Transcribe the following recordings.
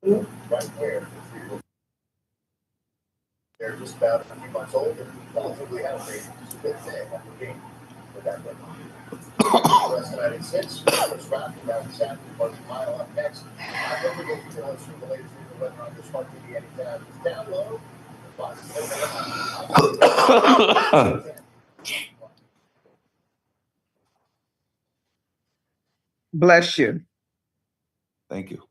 Right there. They're just about a few months old and relatively healthy. Just a bit sick after being with that one. The rest of the United States, we're scrapping about Saturday, about a mile up next. Don't forget to tell us through the latest news and weather on your smart TV anytime. Just download. Bless you. Thank you.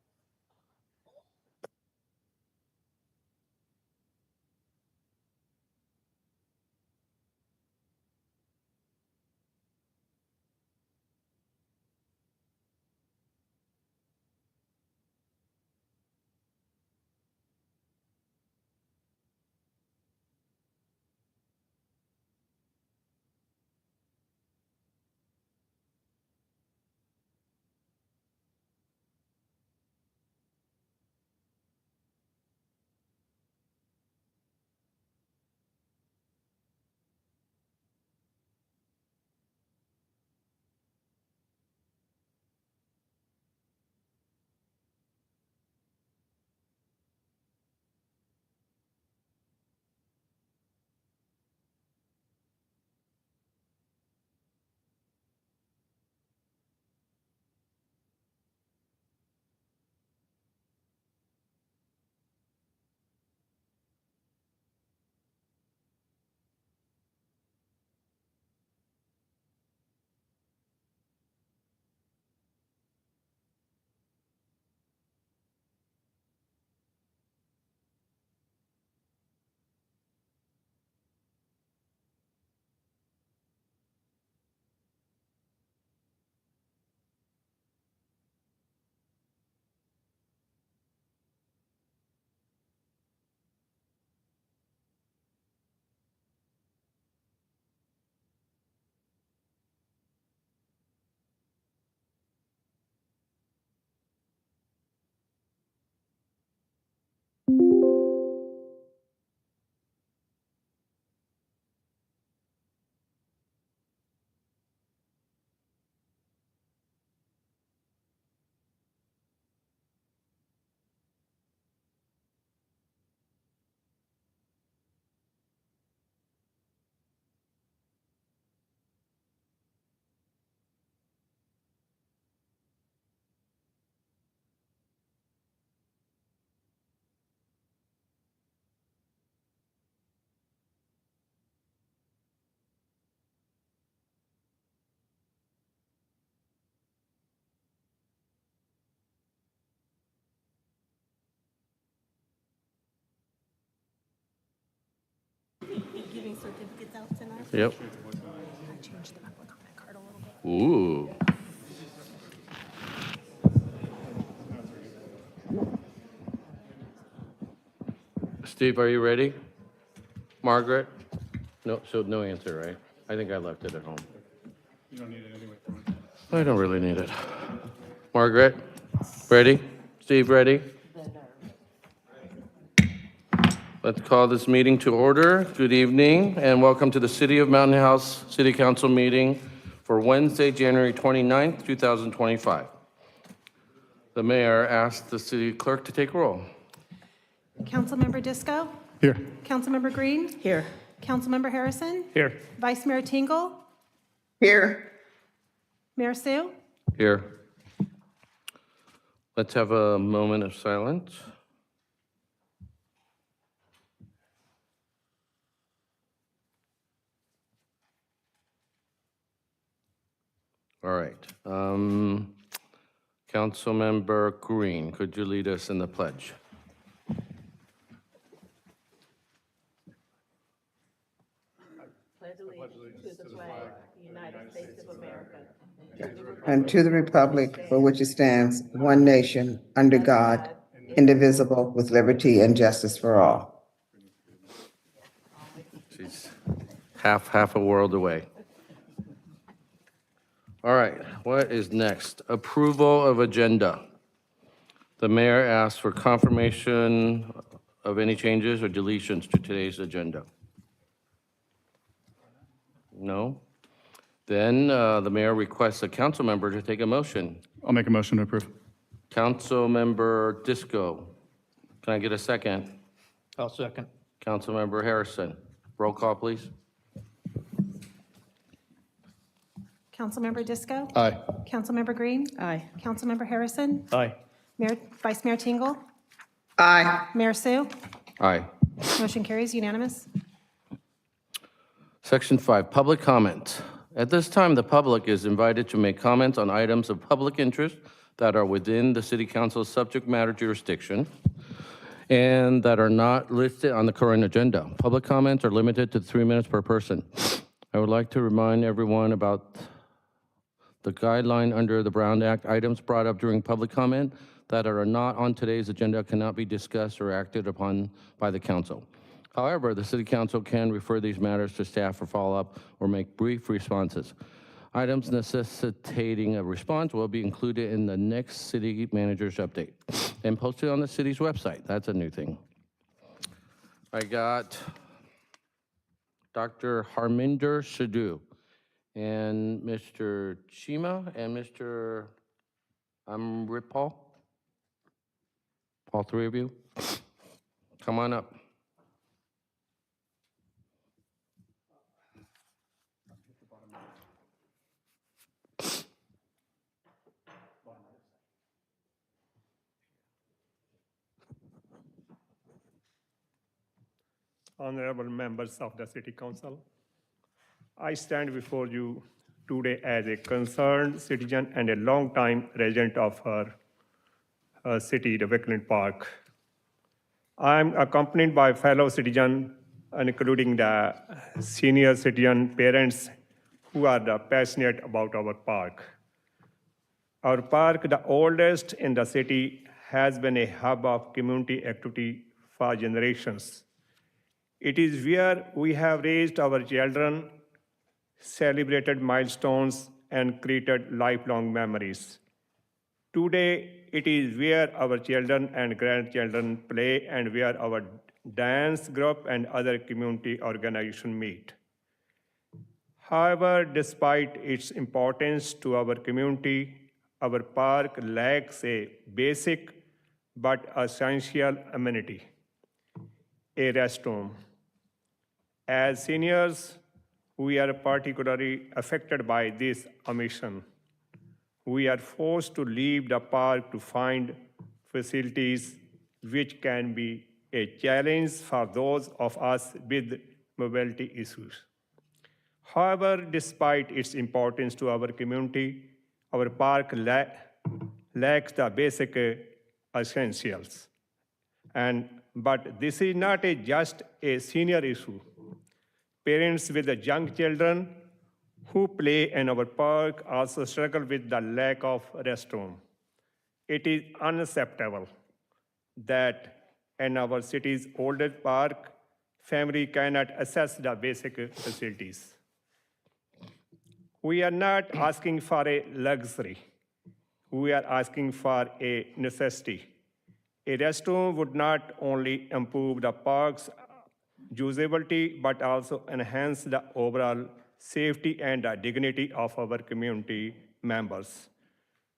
Giving certificates out tonight. Yep. I changed the look on that card a little bit. Ooh. Steve, are you ready? Margaret? No, so no answer, right? I think I left it at home. You don't need it anyway. I don't really need it. Margaret, ready? Steve, ready? Let's call this meeting to order. Good evening and welcome to the City of Mountain House City Council meeting for Wednesday, January 29th, 2025. The mayor asked the city clerk to take roll. Councilmember Disco? Here. Councilmember Green? Here. Councilmember Harrison? Here. Vice Mayor Tingle? Here. Mayor Sue? Here. Let's have a moment of silence. All right. Councilmember Green, could you lead us in the pledge? Pledge allegiance to the flag of the United States of America. And to the republic for which it stands, one nation, under God, indivisible, with liberty and justice for all. She's half a world away. All right, what is next? Approval of agenda. The mayor asks for confirmation of any changes or deletions to today's agenda. No? Then the mayor requests a council member to take a motion. I'll make a motion to approve. Council member Disco, Can I get a second? I'll second. Councilmember Harrison. Roll call, please. Councilmember Disco? Aye. Councilmember Green? Aye. Councilmember Harrison? Aye. Vice Mayor Tingle? Aye. Mayor Sue? Aye. Motion carries unanimous. Section 5, public comment. At this time, the public is invited to make comments on items of public interest that are within the city council's subject matter jurisdiction and that are not listed on the current agenda. Public comments are limited to 3 minutes per person. I would like to remind everyone about the guideline under the Brown Act. Items brought up during public comment that are not on today's agenda cannot be discussed or acted upon by the council. However, the city council can refer these matters to staff for follow-up or make brief responses. Items necessitating a response will be included in the next city manager's update and posted on the city's website. That's a new thing. I got Dr. Harminder Sidhu and Mr. Chima and Mr. Amritpal. All three of you, come on up. Honorable members of the City Council, I stand before you today as a concerned citizen and a longtime resident of our city, the Wickland Park. I am accompanied by fellow citizens, including the senior citizen parents who are passionate about our park. Our park, the oldest in the city, has been a hub of community activity for generations. It is where we have raised our children, celebrated milestones, and created lifelong memories. Today, it is where our children and grandchildren play and where our dance group and other community organizations meet. However, despite its importance to our community, our park lacks a basic but essential amenity, a restroom. As seniors, we are particularly affected by this omission. We are forced to leave the park to find facilities, which can be a challenge for those of us with mobility issues. However, despite its importance to our community, our park lacks the basic essentials. But this is not just a senior issue. Parents with young children who play in our park also struggle with the lack of restroom. It is unacceptable that in our city's oldest park, family cannot access the basic facilities. We are not asking for a luxury. We are asking for a necessity. A restroom would not only improve the park's usability, but also enhance the overall safety and the dignity of our community members.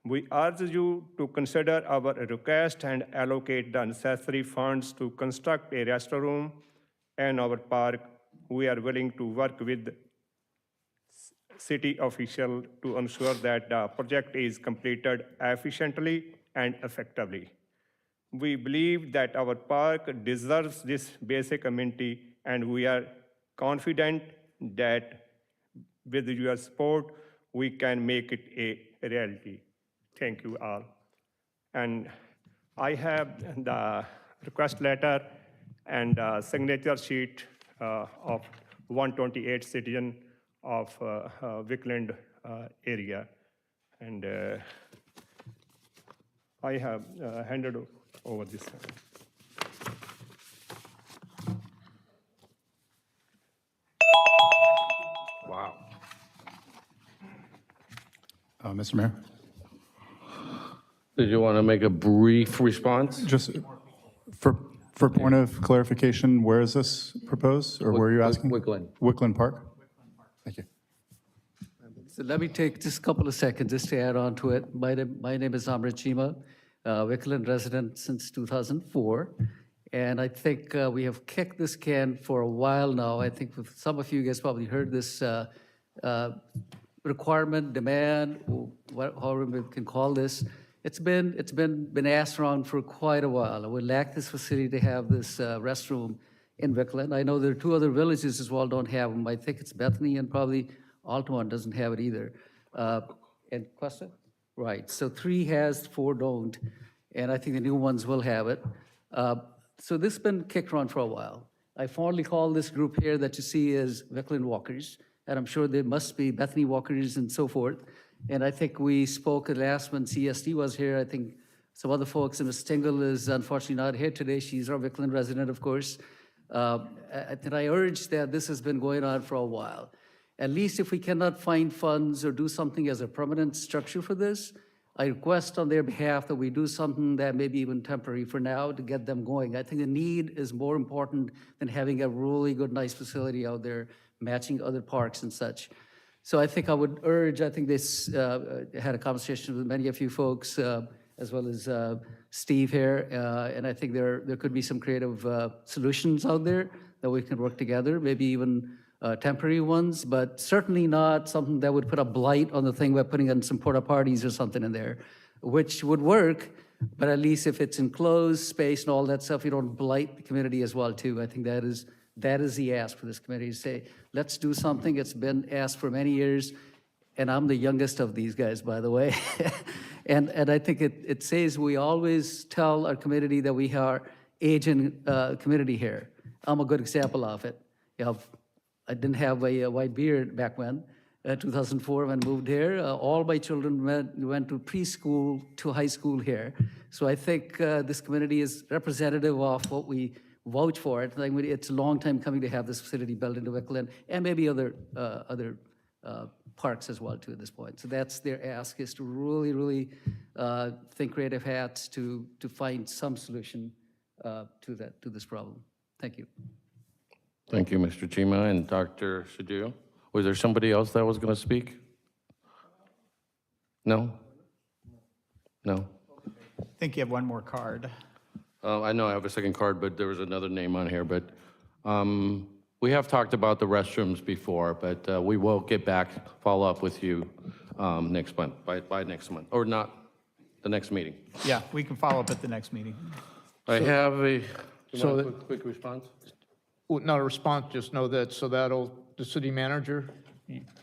We urge you to consider our request and allocate the necessary funds to construct a restroom in our park. We are willing to work with city officials to ensure that the project is completed efficiently and effectively. We believe that our park deserves this basic amenity, and we are confident that with your support, we can make it a reality. Thank you all. And I have the request letter and signature sheet of 128 citizens of Wickland area. And I have handed over this. Wow. Mr. Mayor, Did you want to make a brief response? just for point of clarification, where is this proposed, or where are you asking? Wickland. Wickland Park? Thank you. So let me take just a couple of seconds just to add on to it. My name is Amrit Chima. Wickland resident since 2004. And I think we have kicked this can for a while now. I think some of you guys probably heard this requirement, demand, however we can call this. It's been asked around for quite a while. We lack this facility to have this restroom in Wickland. I know there are two other villages as well don't have them. I think it's Bethany and probably Altamont doesn't have it either. And Cuesta? Right, so 3 has, 4 don't, and I think the new ones will have it. So this has been kicked around for a while. I fondly call this group here that you see as Wickland Walkers, and I'm sure there must be Bethany Walkers and so forth. And I think we spoke last when CSD was here. I think some other folks, and Ms. Tingle is unfortunately not here today. She's our Wickland resident, of course. And I urge that this has been going on for a while. At least if we cannot find funds or do something as a permanent structure for this, I request on their behalf that we do something that may be even temporary for now to get them going. I think the need is more important than having a really good, nice facility out there matching other parks and such. So I think I would urge, I think this, had a conversation with many of you folks, as well as Steve here, and I think there could be some creative solutions out there that we can work together, maybe even temporary ones, but certainly not something that would put a blight on the thing by putting in some porta parties or something in there, which would work, but at least if it's enclosed space and all that stuff, you don't blight the community as well too. I think that is the ask for this committee, to say, let's do something. It's been asked for many years, and I'm the youngest of these guys, by the way. and I think it says we always tell our community that we are aging community here. I'm a good example of it. You know, I didn't have a white beard back when, 2004 when I moved here. All my children went to preschool to high school here. So I think this community is representative of what we vouch for. I think it's a long time coming to have this facility built into Wickland and maybe other parks as well too at this point. So that's their ask, is to really, really think creative hats to find some solution to this problem. Thank you. Thank you, Mr. Chima. And Dr. Sadhu, was there somebody else that was going to speak? No? No? I think you have one more card. I know I have a second card, but there was another name on here. But we have talked about the restrooms before, but we will get back, follow up with you next month, by next month, or not, the next meeting. Yeah, we can follow up at the next meeting. I have a, So quick response? Well, not a response, just know that, so that'll, the city manager,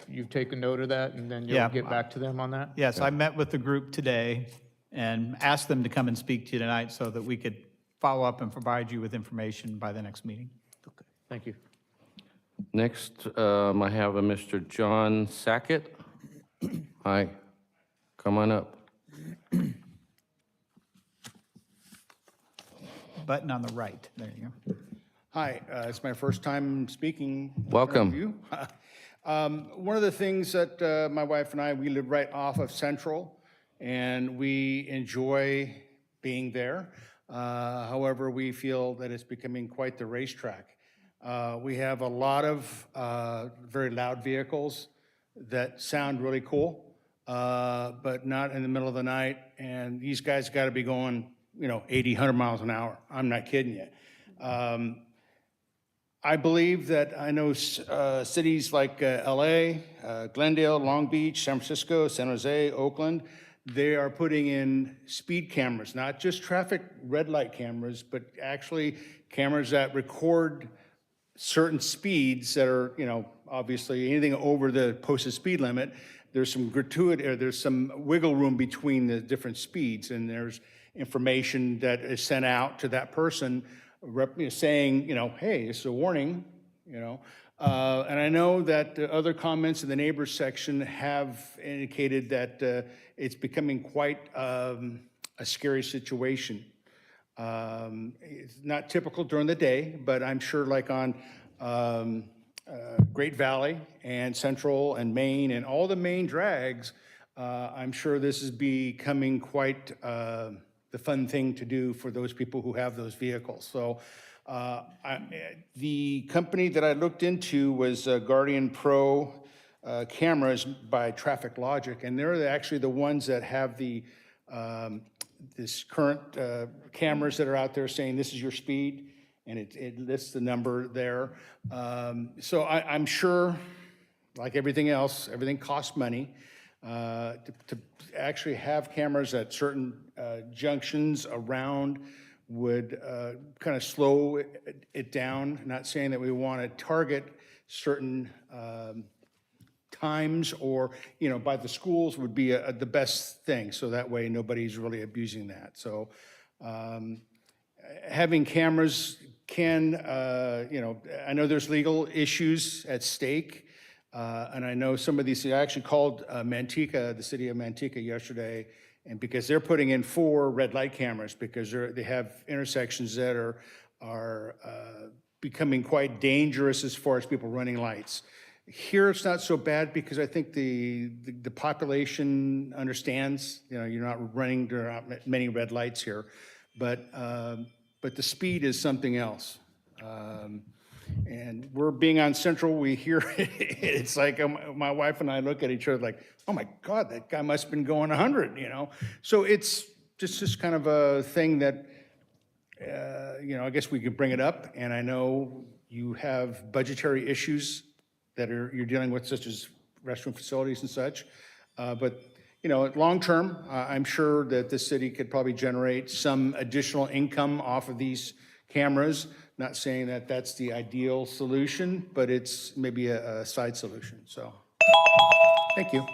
you've taken note of that, and then Yeah. you'll get back to them on that? Yes, I met with the group today and asked them to come and speak to you tonight so that we could follow up and provide you with information by the next meeting. Okay, thank you. Next, I have a Mr. John Sackett. Hi, come on up. Button on the right, there you go. Hi, it's my first time speaking. in front of Welcome. you. One of the things that my wife and I, we live right off of Central, and we enjoy being there. However, we feel that it's becoming quite the racetrack. We have a lot of very loud vehicles that sound really cool, but not in the middle of the night. And these guys got to be going, 80, 100 miles an hour. I'm not kidding you. I believe that I know cities like LA, Glendale, Long Beach, San Francisco, San Jose, Oakland, they are putting in speed cameras, not just traffic red light cameras, but actually cameras that record certain speeds that are, obviously anything over the posted speed limit. There's some gratuity, or there's some wiggle room between the different speeds, and there's information that is sent out to that person saying, hey, it's a warning, And I know that other comments in the neighbors section have indicated that it's becoming quite a scary situation. It's not typical during the day, but I'm sure like on Great Valley and Central and Main and all the main drags, I'm sure this is becoming quite the fun thing to do for those people who have those vehicles. So the company that I looked into was Guardian Pro cameras by Traffic Logic, and they're actually the ones that have the this current cameras that are out there saying this is your speed, and it lists the number there. So I'm sure, like everything else, everything costs money. To actually have cameras at certain junctions around would kind of slow it down. Not saying that we want to target certain times or, by the schools would be the best thing. So that way nobody's really abusing that. So having cameras can, I know there's legal issues at stake. And I know some of these, I actually called Manteca, the city of Manteca yesterday, and because they're putting in 4 red light cameras because they have intersections that are becoming quite dangerous as far as people running lights. Here, it's not so bad because I think the population understands, you're not running, there are not many red lights here, but the speed is something else. And we're being on Central, we hear it's like my wife and I look at each other like, oh my God, that guy must have been going 100, So it's just kind of a thing that, I guess we could bring it up. And I know you have budgetary issues that you're dealing with, such as restroom facilities and such. But, long term, I'm sure that the city could probably generate some additional income off of these cameras. Not saying that that's the ideal solution, but it's maybe a side solution. So, thank you.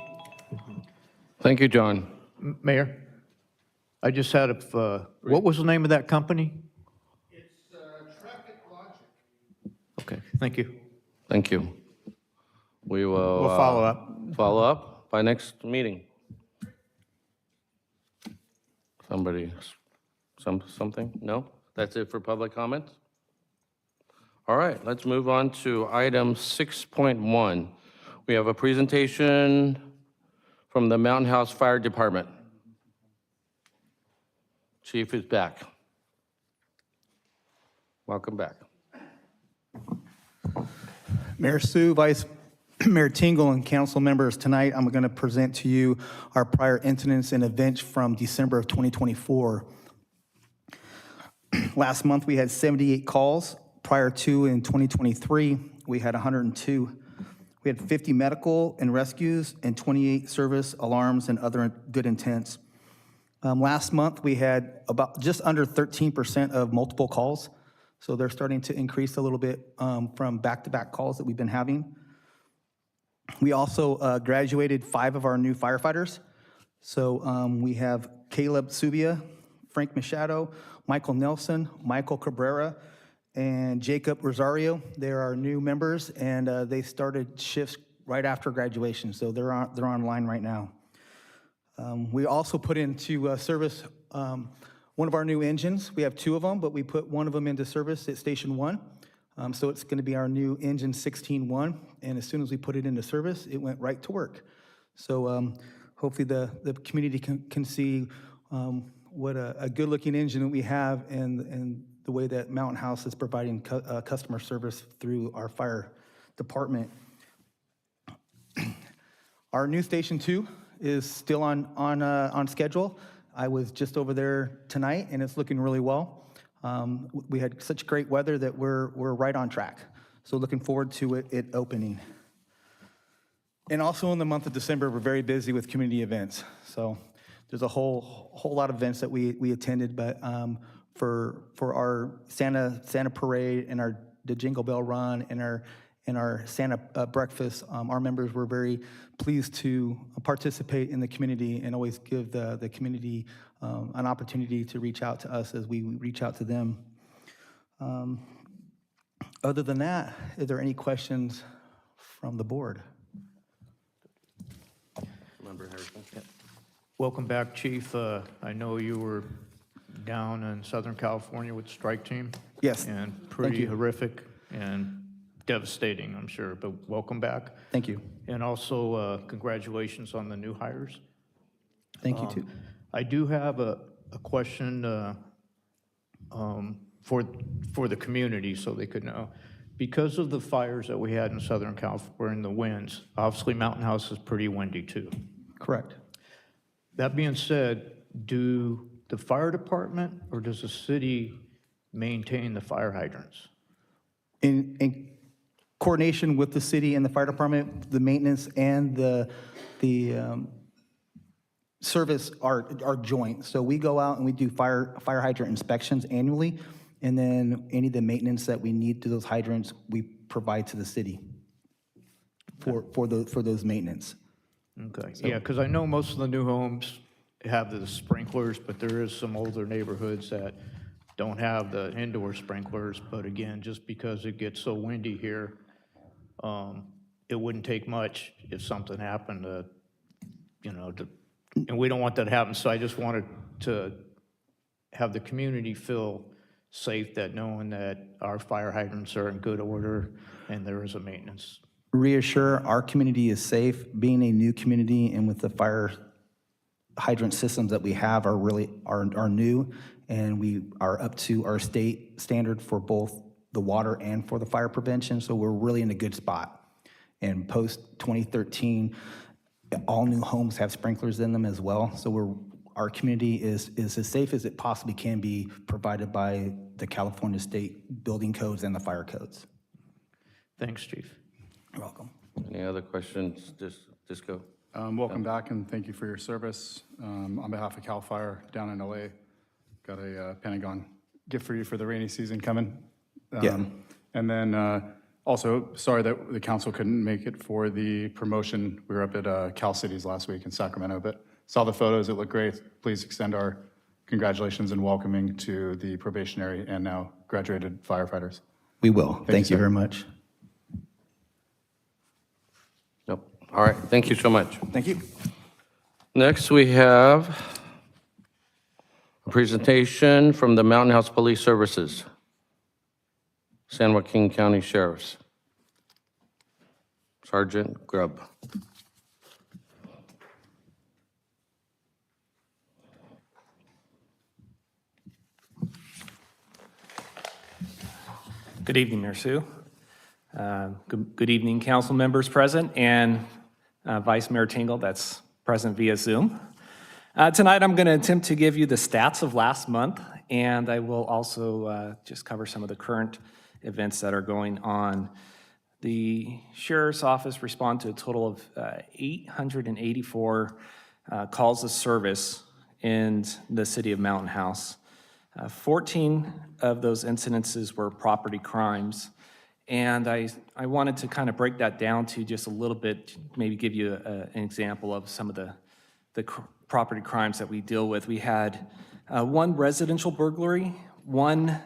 Thank you, John. Mayor, I just had what was the name of that company? It's Traffic Logic. Okay, thank you. Thank you. We will. We'll follow up. Follow up by next meeting. Something? No? That's it for public comments? All right, let's move on to item 6.1. We have a presentation from the Mountain House Fire Department. Chief is back. Welcome back. Mayor Sue, Vice Mayor Tingle, and council members, tonight I'm going to present to you our prior incidents and events from December of 2024. Last month, we had 78 calls. Prior to, in 2023, we had 102. We had 50 medical and rescues and 28 service alarms and other good intents. Last month, we had about just under 13% of multiple calls. So they're starting to increase a little bit from back-to-back calls that we've been having. We also graduated 5 of our new firefighters. So we have Caleb Subia, Frank Machado, Michael Nelson, Michael Cabrera, and Jacob Rosario. They're our new members, and they started shifts right after graduation, so they're online right now. We also put into service one of our new engines. We have 2 of them, but we put one of them into service at Station 1. So it's going to be our new engine 16-1, and as soon as we put it into service, it went right to work. So hopefully the community can see what a good-looking engine that we have and the way that Mountain House is providing customer service through our fire department. Our new Station 2 is still on schedule. I was just over there tonight, and it's looking really well. We had such great weather that we're right on track. So looking forward to it opening. And also in the month of December, we're very busy with community events. So there's a whole lot of events that we attended, but for our Santa parade and the Jingle Bell Run and our Santa breakfast, our members were very pleased to participate in the community and always give the community an opportunity to reach out to us as we reach out to them. Other than that, is there any questions from the board? Member Harrison. Welcome back, Chief. I know you were down in Southern California with the strike team. Yes. And Thank pretty you. horrific and devastating, I'm sure, but welcome back. Thank you. And also, congratulations on the new hires. Thank you, too. I do have a question for the community so they could know. Because of the fires that we had in Southern California and the winds, obviously Mountain House is pretty windy too. Correct. That being said, do the fire department or does the city maintain the fire hydrants? In coordination with the city and the fire department, the maintenance and the service are joint. So we go out and we do fire hydrant inspections annually, and then any of the maintenance that we need to those hydrants, we provide to the city for those maintenance. Okay, yeah, because I know most of the new homes have the sprinklers, but there is some older neighborhoods that don't have the indoor sprinklers. But again, just because it gets so windy here, it wouldn't take much if something happened to, and we don't want that to happen. So I just wanted to have the community feel safe, that knowing that our fire hydrants are in good order and there is a maintenance. Reassure our community is safe. Being a new community and with the fire hydrant systems that we have are new, and we are up to our state standard for both the water and for the fire prevention. So we're really in a good spot. And post 2013, all new homes have sprinklers in them as well. So our community is as safe as it possibly can be, provided by the California state building codes and the fire codes. Thanks, Chief. You're welcome. Any other questions? Disco? Welcome back, and thank you for your service. On behalf of CAL FIRE down in LA, got a Pentagon gift for you for the rainy season coming. Yeah. And then also, sorry that the council couldn't make it for the promotion. We were up at Cal Cities last week in Sacramento, but saw the photos. It looked great. Please extend our congratulations and welcoming to the probationary and now graduated firefighters. We will. Thank you very much. Nope. All right, thank you so much. Thank you. Next, we have a presentation from the Mountain House Police Services, San Joaquin County Sheriffs. Sergeant Grubb. Good evening, Mayor Sue. Good evening, council members present and Vice Mayor Tingle that's present via Zoom. Tonight, I'm going to attempt to give you the stats of last month, and I will also just cover some of the current events that are going on. The Sheriff's Office responded to a total of 884 calls of service in the city of Mountain House. 14 of those incidences were property crimes, and I wanted to kind of break that down to just a little bit, maybe give you an example of some of the property crimes that we deal with. We had one residential burglary, one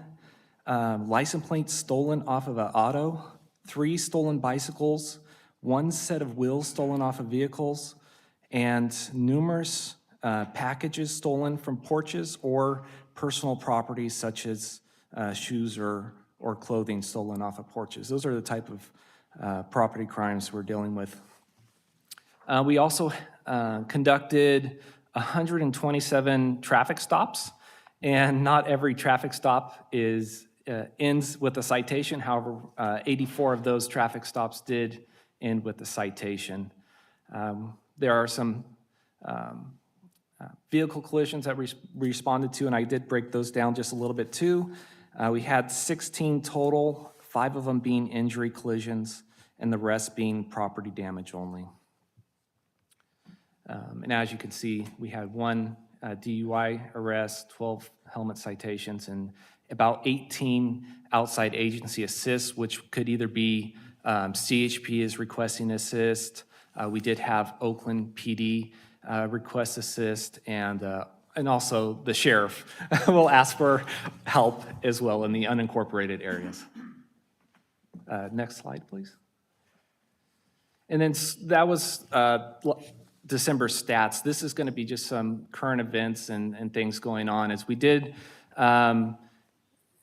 license plate stolen off of an auto, 3 stolen bicycles, 1 set of wheels stolen off of vehicles, and numerous packages stolen from porches or personal properties such as shoes or clothing stolen off of porches. Those are the type of property crimes we're dealing with. We also conducted 127 traffic stops, and not every traffic stop ends with a citation. However, 84 of those traffic stops did end with a citation. There are some vehicle collisions that we responded to, and I did break those down just a little bit too. We had 16 total, 5 of them being injury collisions, and the rest being property damage only. And as you can see, we had 1 DUI arrest, 12 helmet citations, and about 18 outside agency assists, which could either be CHP is requesting assist. We did have Oakland PD request assist, and also the sheriff will ask for help as well in the unincorporated areas. Next slide, please. And then that was December stats. This is going to be just some current events and things going on. As we did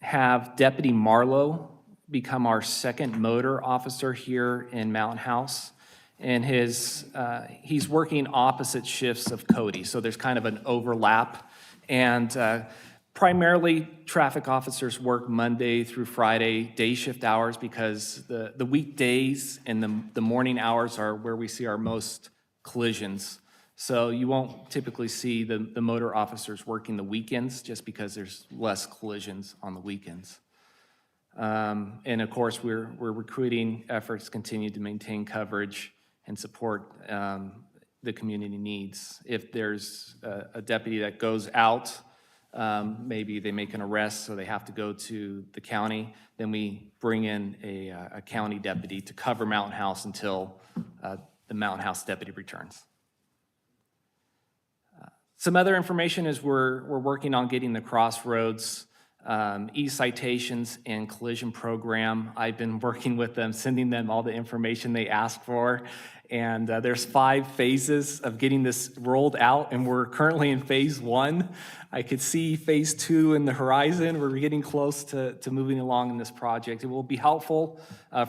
have Deputy Marlowe become our second motor officer here in Mountain House. And he's working opposite shifts of Cody, so there's kind of an overlap. And primarily, traffic officers work Monday through Friday, day shift hours, because the weekdays and the morning hours are where we see our most collisions. So you won't typically see the motor officers working the weekends just because there's less collisions on the weekends. And of course, we're recruiting efforts continue to maintain coverage and support the community needs. If there's a deputy that goes out, maybe they make an arrest, so they have to go to the county, then we bring in a county deputy to cover Mountain House until the Mountain House deputy returns. Some other information is we're working on getting the Crossroads e-citations and collision program. I've been working with them, sending them all the information they ask for. And there's 5 phases of getting this rolled out, and we're currently in phase 1. I could see phase 2 in the horizon. We're getting close to moving along in this project. It will be helpful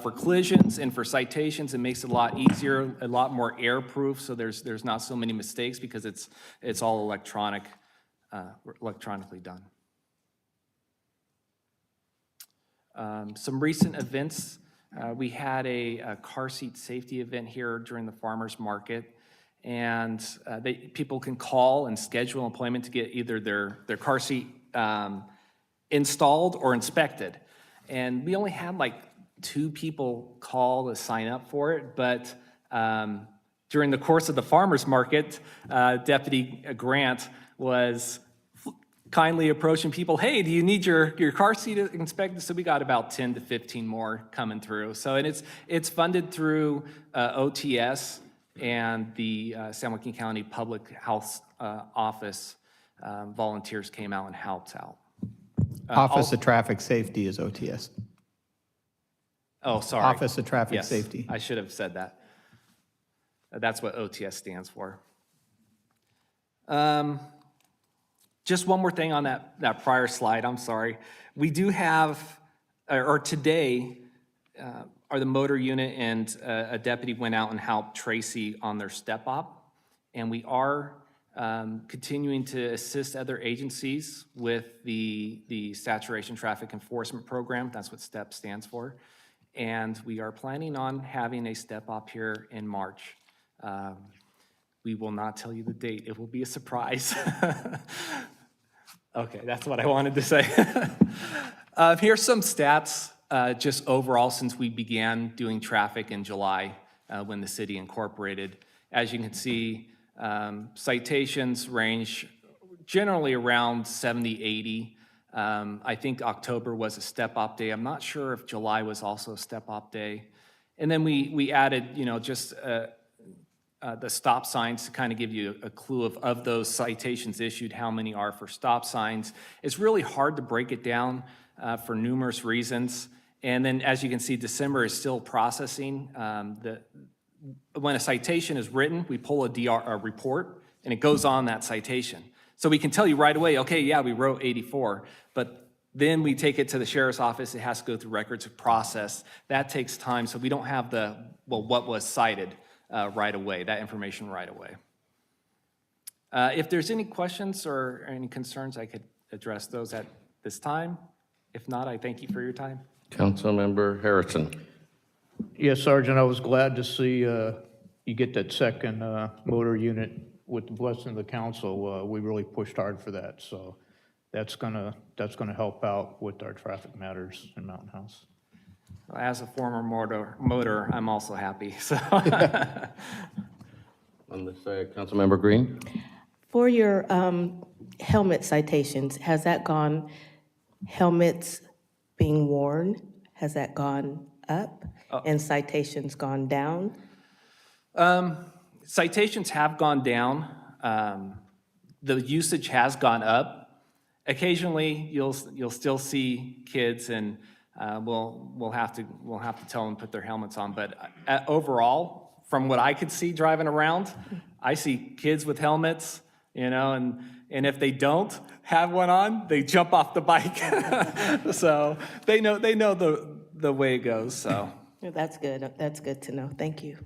for collisions and for citations. It makes it a lot easier, a lot more error-proof, so there's not so many mistakes because it's all electronically done. Some recent events. We had a car seat safety event here during the farmers market, and people can call and schedule an appointment to get either their car seat installed or inspected. And we only had like 2 people call to sign up for it, but during the course of the farmers market, Deputy Grant was kindly approaching people, hey, do you need your car seat inspected? So we got about 10 to 15 more coming through. So, and it's funded through OTS and the San Joaquin County Public Health Office. Volunteers came out and helped out. Office of Traffic Safety is OTS. Oh, sorry. Office of Traffic Yes, Safety. I should have said that. That's what OTS stands for. Just one more thing on that prior slide, I'm sorry. We do have, or today, the motor unit and a deputy went out and helped Tracy on their step op. And we are continuing to assist other agencies with the saturation traffic enforcement program. That's what STEP stands for. And we are planning on having a step op here in March. We will not tell you the date. It will be a surprise. Okay, that's what I wanted to say. Here's some stats just overall since we began doing traffic in July when the city incorporated. As you can see, citations range generally around 70, 80. I think October was a step-up day. I'm not sure if July was also a step-up day. And then we added, just the stop signs to kind of give you a clue of those citations issued, how many are for stop signs. It's really hard to break it down for numerous reasons. And then as you can see, December is still processing. When a citation is written, we pull a report and it goes on that citation. So we can tell you right away, okay, yeah, we wrote 84, but then we take it to the sheriff's office. It has to go through records of process. That takes time, so we don't have what was cited right away, that information right away. If there's any questions or any concerns, I could address those at this time. If not, I thank you for your time. Councilmember Harrison. Yes, Sergeant, I was glad to see you get that second motor unit with the blessing of the council. We really pushed hard for that, so that's gonna help out with our traffic matters in Mountain House. As a former motor, I'm also happy. So. On this side, Councilmember Green. For your helmet citations, has that gone, helmets being worn, has that gone up and citations gone down? Citations have gone down. The usage has gone up. Occasionally, you'll still see kids, and we'll have to tell them to put their helmets on. But overall, from what I could see driving around, I see kids with helmets, and if they don't have one on, they jump off the bike. So they know the way it goes. So That's good. That's good to know. Thank you.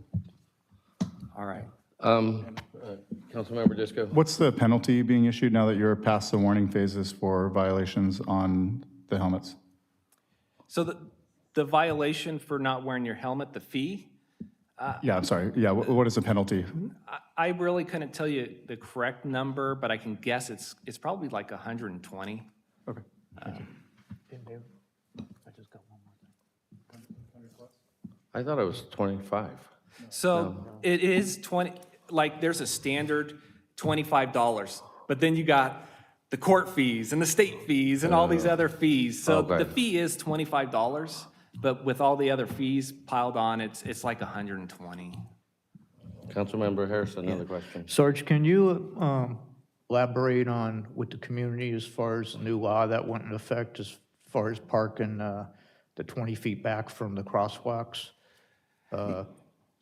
all right. Councilmember Disco. What's the penalty being issued now that you're past the warning phases for violations on the helmets? So the violation for not wearing your helmet, the fee, Yeah, I'm sorry. Yeah, what is the penalty? I really couldn't tell you the correct number, but I can guess it's probably like 120. Okay. I thought it was 25. So it is 20, like, there's a standard $25, but then you got the court fees and the state fees and all these other fees. So Okay. the fee is $25, but with all the other fees piled on, it's like 120. Councilmember Harrison, another question. Sarge, can you elaborate on with the community as far as the new law that went into effect as far as parking the 20 feet back from the crosswalks?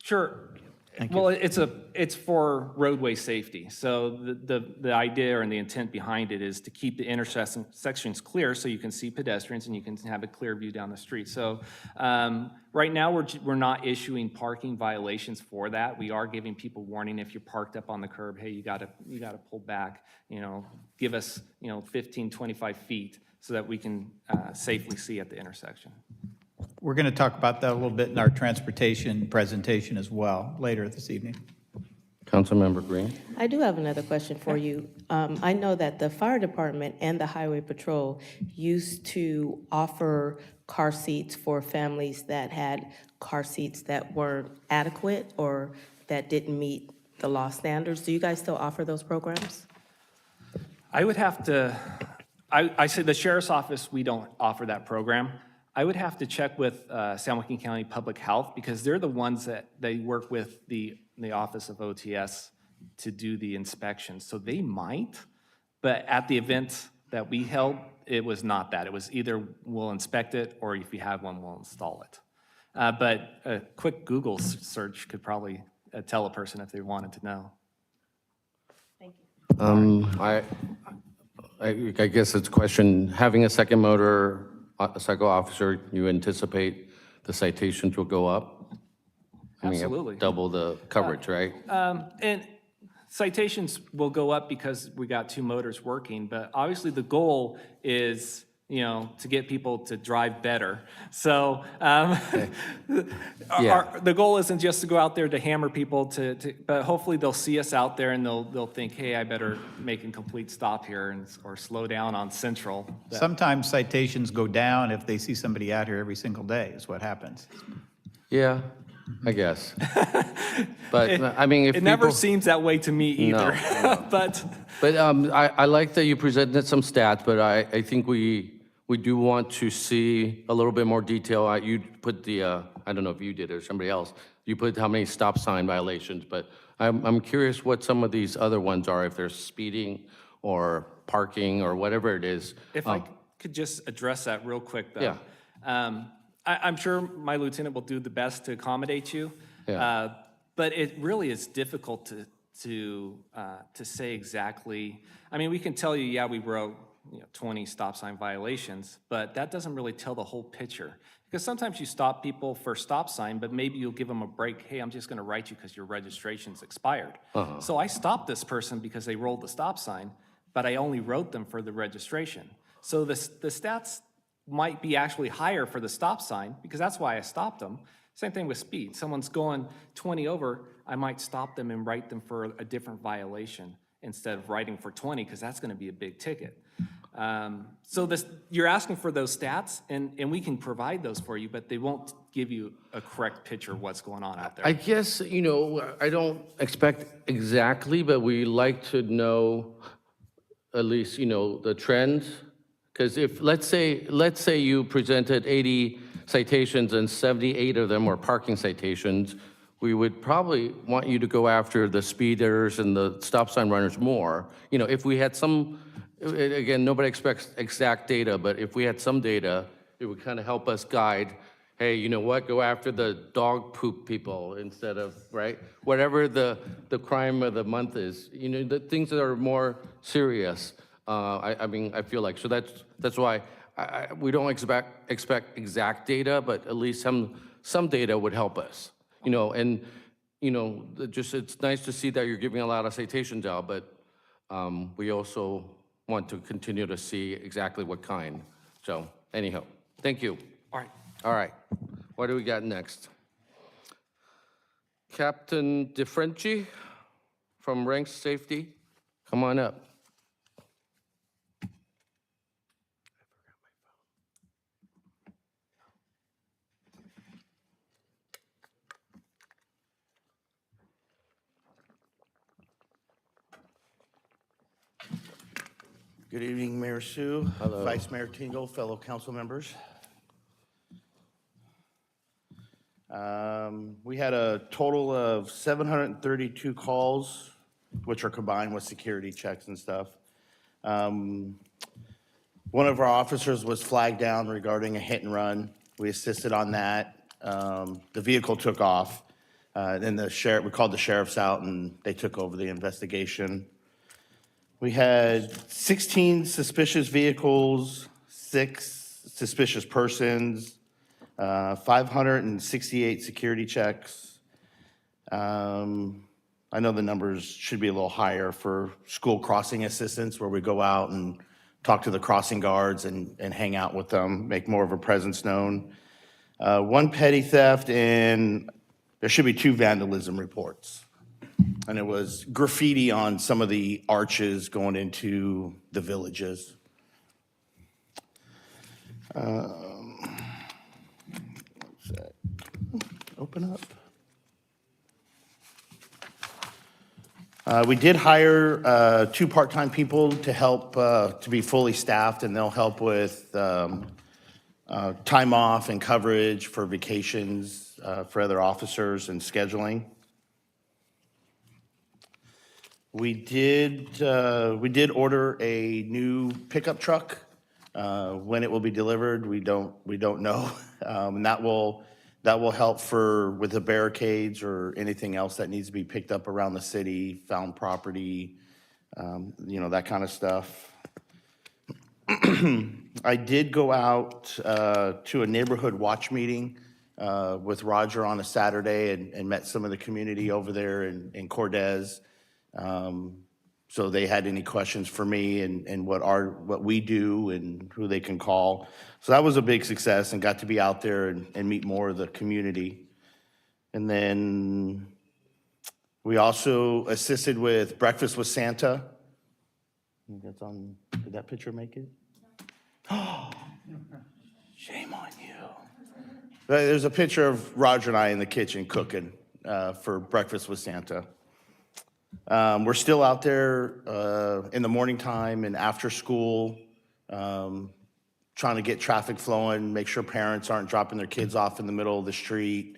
Sure. Thank you. Well, it's for roadway safety. So the idea and the intent behind it is to keep the intersections clear so you can see pedestrians and you can have a clear view down the street. So right now, we're not issuing parking violations for that. We are giving people warning if you're parked up on the curb, hey, you gotta pull back, give us, 15, 25 feet so that we can safely see at the intersection. We're going to talk about that a little bit in our transportation presentation as well, later this evening. Councilmember Green? I do have another question for you. I know that the fire department and the highway patrol used to offer car seats for families that had car seats that weren't adequate or that didn't meet the law standards. Do you guys still offer those programs? I would have to, I say the sheriff's office, we don't offer that program. I would have to check with San Joaquin County Public Health because they're the ones that they work with the Office of OTS to do the inspections. So they might, but at the event that we held, it was not that. It was either we'll inspect it or if you have one, we'll install it. But a quick Google search could probably tell a person if they wanted to know. Thank you. I guess it's a question, having a second motor, a cycle officer, you anticipate the citations will go up? I mean, Absolutely. double the coverage, right? And citations will go up because we got two motors working, but obviously the goal is, to get people to drive better. So the goal isn't just to go out there to hammer people, but hopefully they'll see us out there and they'll think, hey, I better make a complete stop here or slow down on Central. Sometimes citations go down if they see somebody out here every single day, is what happens. Yeah, I guess. But, I mean, if It never people- seems that way to me either. No. But I like that you presented some stats, but I think we do want to see a little bit more detail. You put the, I don't know if you did or somebody else, you put how many stop sign violations, but I'm curious what some of these other ones are, if they're speeding or parking or whatever it is. if I could just address that real quick, though. Yeah. I'm sure my lieutenant will do the best to accommodate you. Yeah. But it really is difficult to say exactly. I mean, we can tell you, yeah, we wrote 20 stop sign violations, but that doesn't really tell the whole picture. Because sometimes you stop people for stop sign, but maybe you'll give them a break. Hey, I'm just going to write you because your registration's expired. So I stopped this person because they rolled the stop sign, but I only wrote them for the registration. So the stats might be actually higher for the stop sign because that's why I stopped them. Same thing with speed. Someone's going 20 over, I might stop them and write them for a different violation instead of writing for 20 because that's going to be a big ticket. So you're asking for those stats, and we can provide those for you, but they won't give you a correct picture of what's going on out there. I guess, I don't expect exactly, but we like to know at least, the trends. Because if, let's say you presented 80 citations and 78 of them were parking citations, we would probably want you to go after the speeders and the stop sign runners more. If we had some, again, nobody expects exact data, but if we had some data, it would kind of help us guide, hey, you know what, go after the dog poop people instead of, right? Whatever the crime of the month is, the things that are more serious. I feel like, so that's why we don't expect exact data, but at least some data would help us. It's nice to see that you're giving a lot of citations out, but we also want to continue to see exactly what kind. So anyhow, thank you. All right. All right, what do we got next? Captain DeFrenchi from Ranks Safety, come on up. Good evening, Mayor Sue, Vice Mayor Tingle, fellow council members. We had a total of 732 calls, which are combined with security checks and stuff. One of our officers was flagged down regarding a hit and run. We assisted on that. The vehicle took off. Then we called the sheriffs out and they took over the investigation. We had 16 suspicious vehicles, 6 suspicious persons, 568 security checks. I know the numbers should be a little higher for school crossing assistance, where we go out and talk to the crossing guards and hang out with them, make more of a presence known. 1 petty theft, and there should be 2 vandalism reports. And it was graffiti on some of the arches going into the villages. Open up. We did hire 2 part-time people to help, to be fully staffed, and they'll help with time off and coverage for vacations for other officers and scheduling. We did order a new pickup truck. When it will be delivered, we don't know. And that will help with the barricades or anything else that needs to be picked up around the city, found property, that kind of stuff. I did go out to a neighborhood watch meeting with Roger on a Saturday and met some of the community over there in Cortez. So they had any questions for me and what we do and who they can call. So that was a big success, and got to be out there and meet more of the community. And then we also assisted with Breakfast with Santa. Did that picture make it? Oh, shame on you. There's a picture of Roger and I in the kitchen cooking for Breakfast with Santa. We're still out there in the morning time and after school, trying to get traffic flowing, make sure parents aren't dropping their kids off in the middle of the street,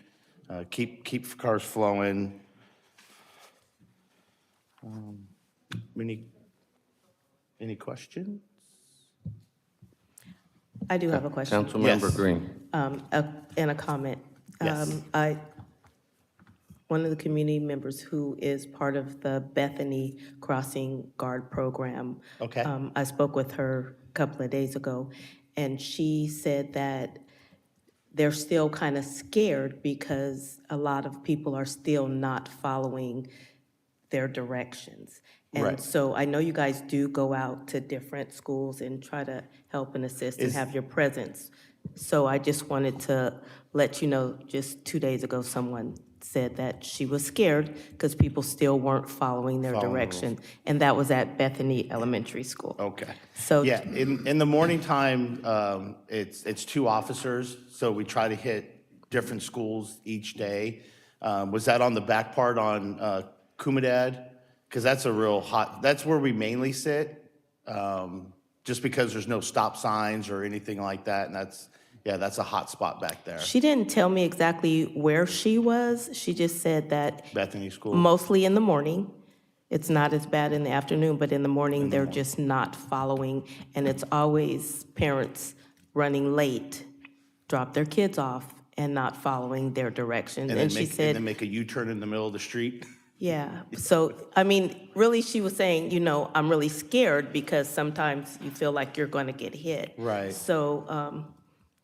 keep cars flowing. Any questions? I do have a question. Councilmember Yes. Green. And a comment. Yes. One of the community members who is part of the Bethany Crossing Guard Program. Okay. I spoke with her a couple of days ago, and she said that they're still kind of scared because a lot of people are still not following their directions. And Right. so I know you guys do go out to different schools and try to help and assist and have your presence. So I just wanted to let you know, just 2 days ago, someone said that she was scared because people still weren't following their Following the direction. And that was at Bethany Elementary School. Okay. So Yeah, in the morning time, it's 2 officers, so we try to hit different schools each day. Was that on the back part on Comunidad? Because that's a real that's where we mainly sit, just because there's no stop signs or anything like that, and that's a hot spot back there. she didn't tell me exactly where she was. She just said that Bethany School. mostly in the morning. It's not as bad in the afternoon, but in the morning, they're just not following. And it's always parents running late, drop their kids off and not following their directions. And And then she said, make a U-turn in the middle of the street. yeah. So, I mean, really, she was saying, I'm really scared because sometimes you feel like you're going to get hit. Right. So,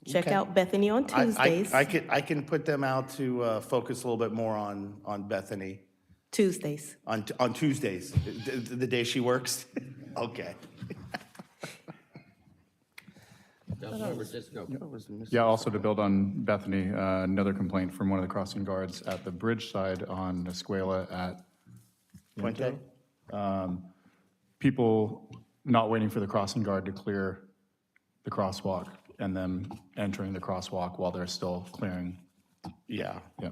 check Okay. out Bethany on Tuesdays. I can put them out to focus a little bit more on Bethany. Tuesdays. On Tuesdays, the day she works? Okay. Councilmember Disco. Yeah, also to build on Bethany, another complaint from one of the crossing guards at the bridge side on Escuela at Puente? People not waiting for the crossing guard to clear the crosswalk and them entering the crosswalk while they're still clearing. Yeah. Yeah.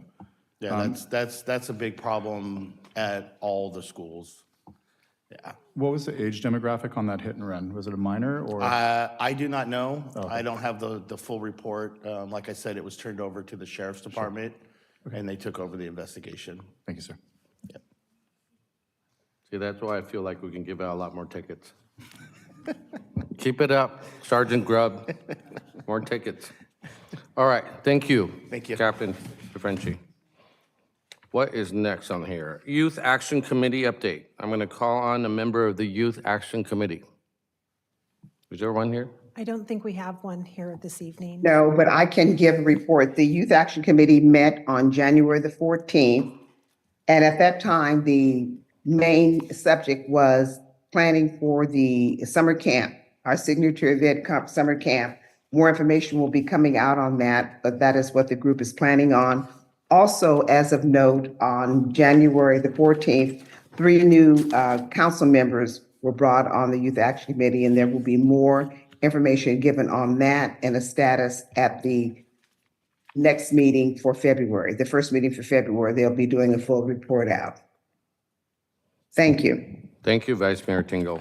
Yeah, that's a big problem at all the schools. Yeah. What was the age demographic on that hit and run? Was it a minor or? I do not know. Okay. I don't have the full report. Like I said, it was turned over to the sheriff's department, and they took over the investigation. Thank you, sir. See, that's why I feel like we can give out a lot more tickets. Keep it up, Sergeant Grubb. More tickets. All right, thank you. Thank you. Captain DeFrenchi. What is next on here? Youth Action Committee update. I'm going to call on a member of the Youth Action Committee. Is there one here? I don't think we have one here this evening. No, but I can give a report. The Youth Action Committee met on January the 14th. And at that time, the main subject was planning for the summer camp, our signature event, summer camp. More information will be coming out on that, but that is what the group is planning on. Also, as of note, on January the 14th, 3 new council members were brought on the Youth Action Committee, and there will be more information given on that and a status at the next meeting for February, the first meeting for February. They'll be doing a full report out. Thank you. Thank you, Vice Mayor Tingle.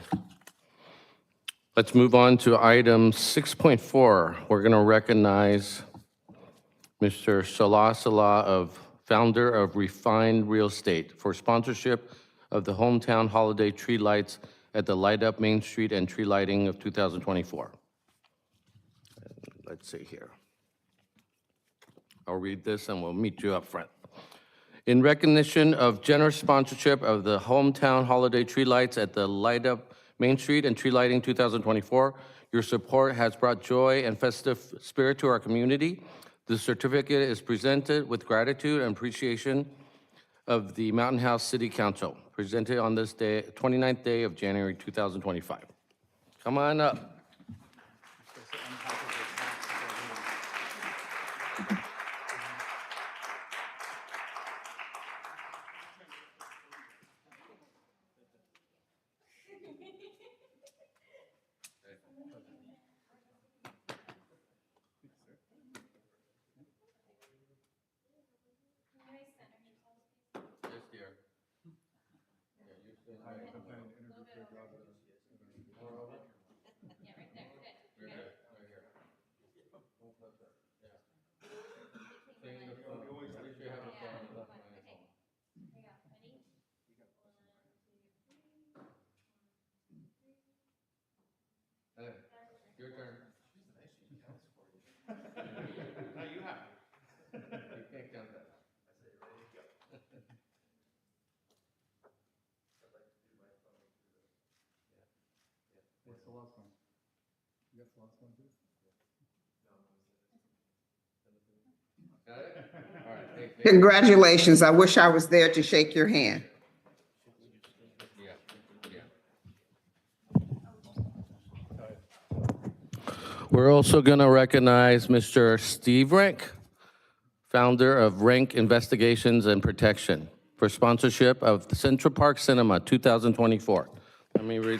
Let's move on to item 6.4. We're going to recognize Mr. Salah, founder of Refined Real Estate, for sponsorship of the Hometown Holiday Tree Lights at the Light Up Main Street and Tree Lighting of 2024. Let's see here. I'll read this and we'll meet you up front. In recognition of generous sponsorship of the Hometown Holiday Tree Lights at the Light Up Main Street and Tree Lighting 2024, your support has brought joy and festive spirit to our community. The certificate is presented with gratitude and appreciation of the Mountain House City Council, presented on this day, 29th day of January 2025. Come on up. Your turn. No, you have it. You can't count that. What's the last one? You got the last one too? Got it? All right. Hey, Congratulations. I wish I was there to shake your hand. We're also going to recognize Mr. Steve Rank, founder of Rank Investigations and Protection, for sponsorship of the Central Park Cinema 2024. Let me read.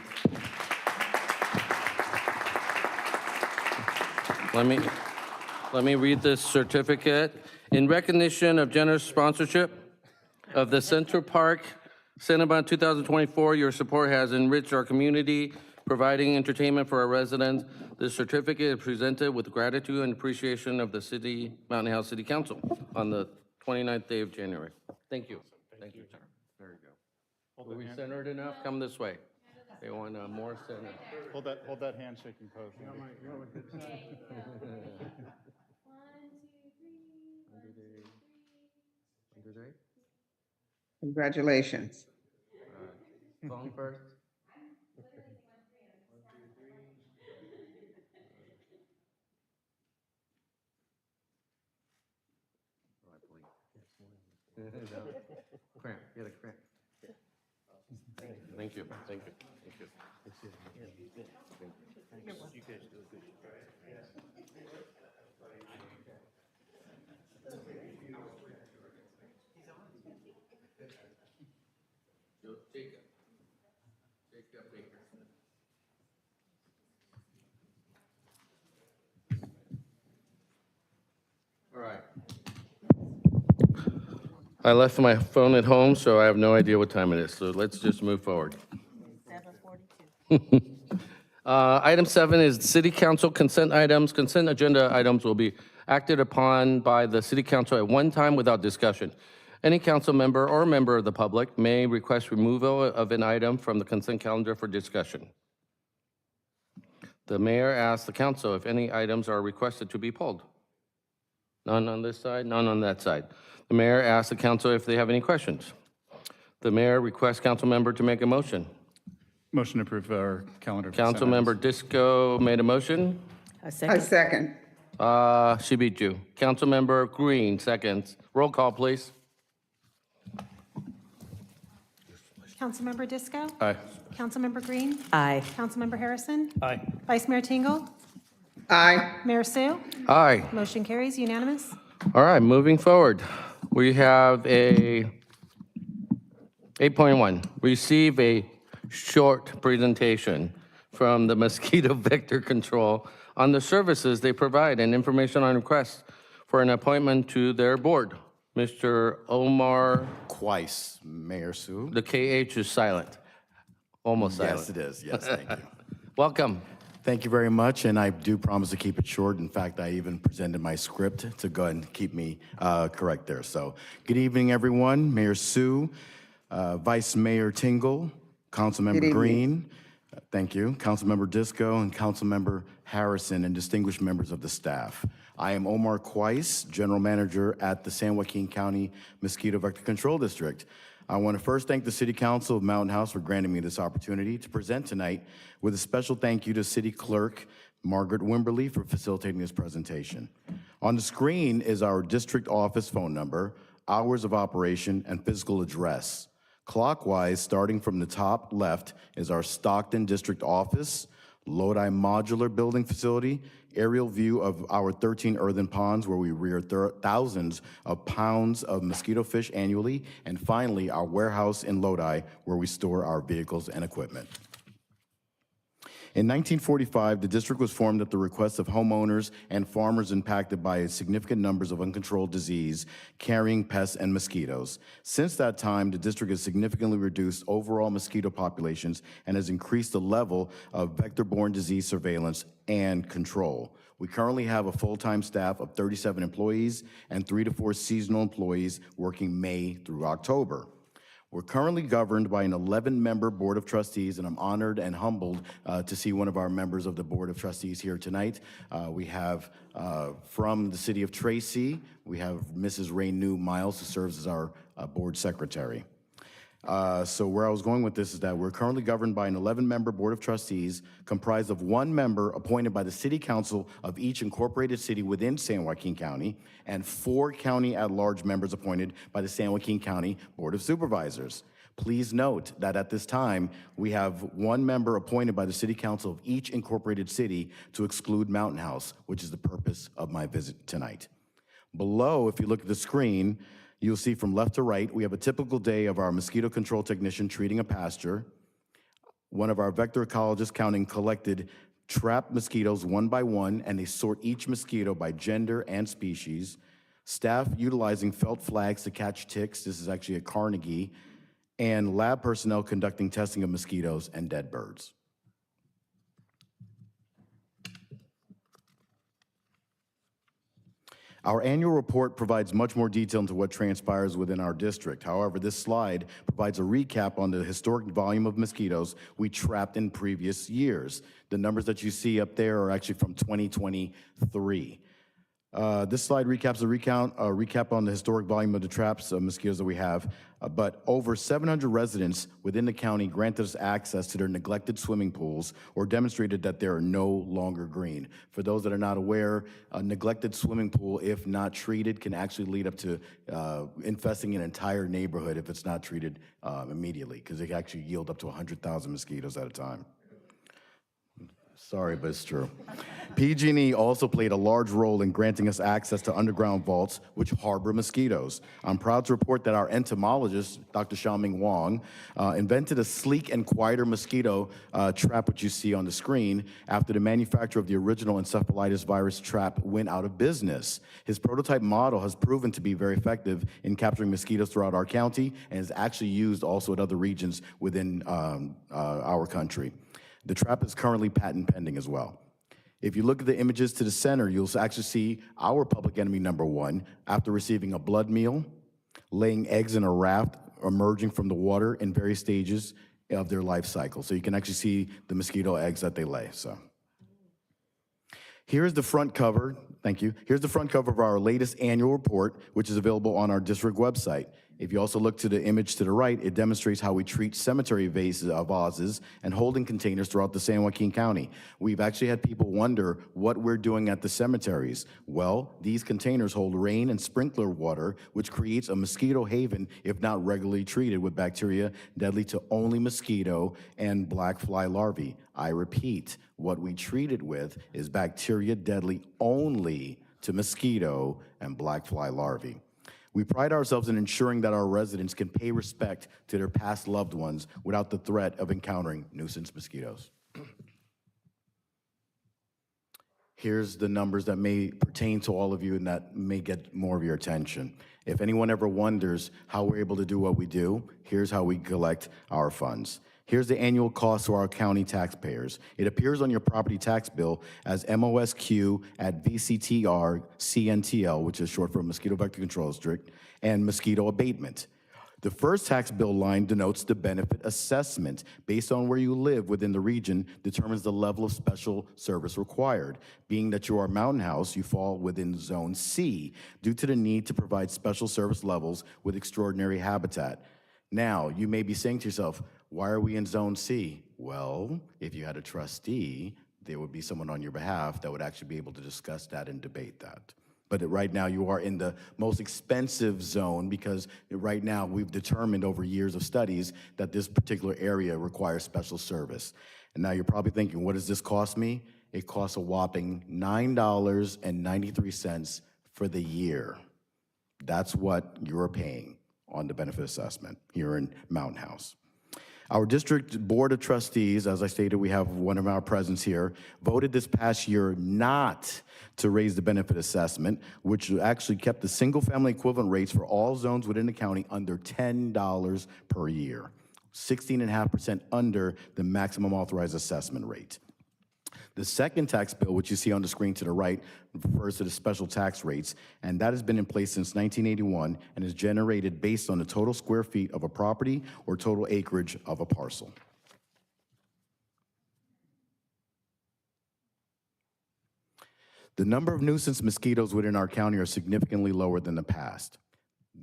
Let me read this certificate. In recognition of generous sponsorship of the Central Park Cinema 2024, your support has enriched our community, providing entertainment for our residents. This certificate is presented with gratitude and appreciation of the Mountain House City Council on the 29th day of January. Thank you. Thank you, sir. There you go. Are we centered enough? Come this way. They want more center. Hold that handshaking pose. Congratulations. Phone first. Cramp, get a cramp. Thank you, thank you, thank you. All right. I left my phone at home, so I have no idea what time it is, so let's just move forward. 7:42. Item 7 is city council consent items. Consent agenda items will be acted upon by the city council at one time without discussion. Any council member or member of the public may request removal of an item from the consent calendar for discussion. The mayor asks the council if any items are requested to be pulled. None on this side, none on that side. The mayor asks the council if they have any questions. The mayor requests council member to make a motion. Motion to approve our calendar. consent Councilmember items. Disco made a motion. A I second. second. She beat you. Councilmember Green, seconds. Roll call, please. Councilmember Disco? Aye. Councilmember Green? Aye. Councilmember Harrison? Aye. Vice Mayor Tingle? Aye. Mayor Sue? Aye. Motion carries unanimous. All right, moving forward. We have a 8.1, receive a short presentation from the Mosquito Vector Control on the services they provide and information on requests for an appointment to their board. Mr. Omar, Twice, Mayor Sue. the KH is silent, almost silent. Yes, it is. Yes, thank you. Welcome. Thank you very much, and I do promise to keep it short. In fact, I even presented my script to go ahead and keep me correct there. So, good evening, everyone. Mayor Sue, Vice Mayor Tingle, Councilmember evening. Green, thank you, Councilmember Disco, and Councilmember Harrison, and distinguished members of the staff. I am Omar Quais, General Manager at the San Joaquin County Mosquito Vector Control District. I want to first thank the City Council of Mountain House for granting me this opportunity to present tonight, with a special thank you to City Clerk Margaret Wimberly for facilitating this presentation. On the screen is our district office phone number, hours of operation, and physical address. Clockwise, starting from the top left, is our Stockton District Office, Lodi Modular Building Facility, aerial view of our 13 earthen ponds where we rear thousands of pounds of mosquito fish annually, and finally, our warehouse in Lodi where we store our vehicles and equipment. In 1945, the district was formed at the request of homeowners and farmers impacted by significant numbers of uncontrolled disease carrying pests and mosquitoes. Since that time, the district has significantly reduced overall mosquito populations and has increased the level of vector-borne disease surveillance and control. We currently have a full-time staff of 37 employees and 3 to 4 seasonal employees working May through October. We're currently governed by an 11-member Board of Trustees, and I'm honored and humbled to see one of our members of the Board of Trustees here tonight. We have from the city of Tracy, we have Mrs. Raynu Miles, who serves as our Board Secretary. So where I was going with this is that we're currently governed by an 11-member Board of Trustees comprised of 1 member appointed by the City Council of each incorporated city within San Joaquin County, and 4 county at-large members appointed by the San Joaquin County Board of Supervisors. Please note that at this time, we have 1 member appointed by the City Council of each incorporated city to exclude Mountain House, which is the purpose of my visit tonight. Below, if you look at the screen, you'll see from left to right, we have a typical day of our mosquito control technician treating a pasture, one of our vector ecologists counting collected trapped mosquitoes one by one, and they sort each mosquito by gender and species, staff utilizing felt flags to catch ticks, this is actually at Carnegie, and lab personnel conducting testing of mosquitoes and dead birds. Our annual report provides much more detail into what transpires within our district. However, this slide provides a recap on the historic volume of mosquitoes we trapped in previous years. The numbers that you see up there are actually from 2023. This slide recaps a recap on the historic volume of the traps of mosquitoes that we have. But over 700 residents within the county granted us access to their neglected swimming pools or demonstrated that they are no longer green. For those that are not aware, a neglected swimming pool, if not treated, can actually lead up to infesting an entire neighborhood if it's not treated immediately, because it can actually yield up to 100,000 mosquitoes at a time. Sorry, but it's true. PG&E also played a large role in granting us access to underground vaults which harbor mosquitoes. I'm proud to report that our entomologist, Dr. Xiaoming Wang, invented a sleek and quieter mosquito trap, which you see on the screen, after the manufacturer of the original encephalitis virus trap went out of business. His prototype model has proven to be very effective in capturing mosquitoes throughout our county and is actually used also in other regions within our country. The trap is currently patent pending as well. If you look at the images to the center, you'll actually see our public enemy number one, after receiving a blood meal, laying eggs in a raft, emerging from the water in various stages of their life cycle. So you can actually see the mosquito eggs that they lay. So here's the front cover. Thank you. Here's the front cover of our latest annual report, which is available on our district website. If you also look to the image to the right, it demonstrates how we treat cemetery vases and holding containers throughout the San Joaquin County. We've actually had people wonder what we're doing at the cemeteries. Well, these containers hold rain and sprinkler water, which creates a mosquito haven if not regularly treated with bacteria deadly to only mosquito and black fly larvae. I repeat, what we treat it with is bacteria deadly only to mosquito and black fly larvae. We pride ourselves in ensuring that our residents can pay respect to their past loved ones without the threat of encountering nuisance mosquitoes. Here's the numbers that may pertain to all of you and that may get more of your attention. If anyone ever wonders how we're able to do what we do, here's how we collect our funds. Here's the annual cost to our county taxpayers. It appears on your property tax bill as MOSQ at VCTR CNTL, which is short for Mosquito Vector Control District, and mosquito abatement. The first tax bill line denotes the benefit assessment. Based on where you live within the region, determines the level of special service required. Being that you are a mountain house, you fall within Zone C due to the need to provide special service levels with extraordinary habitat. Now, you may be saying to yourself, why are we in Zone C? Well, if you had a trustee, there would be someone on your behalf that would actually be able to discuss that and debate that. But right now, you are in the most expensive zone because right now, we've determined over years of studies that this particular area requires special service. And now you're probably thinking, what does this cost me? It costs a whopping $9.93 for the year. That's what you're paying on the benefit assessment here in Mountain House. Our district board of trustees, as I stated, we have one of our presents here, voted this past year not to raise the benefit assessment, which actually kept the single-family equivalent rates for all zones within the county under $10 per year, 16.5% under the maximum authorized assessment rate. The second tax bill, which you see on the screen to the right, refers to the special tax rates, and that has been in place since 1981 and is generated based on the total square feet of a property or total acreage of a parcel. The number of nuisance mosquitoes within our county are significantly lower than the past.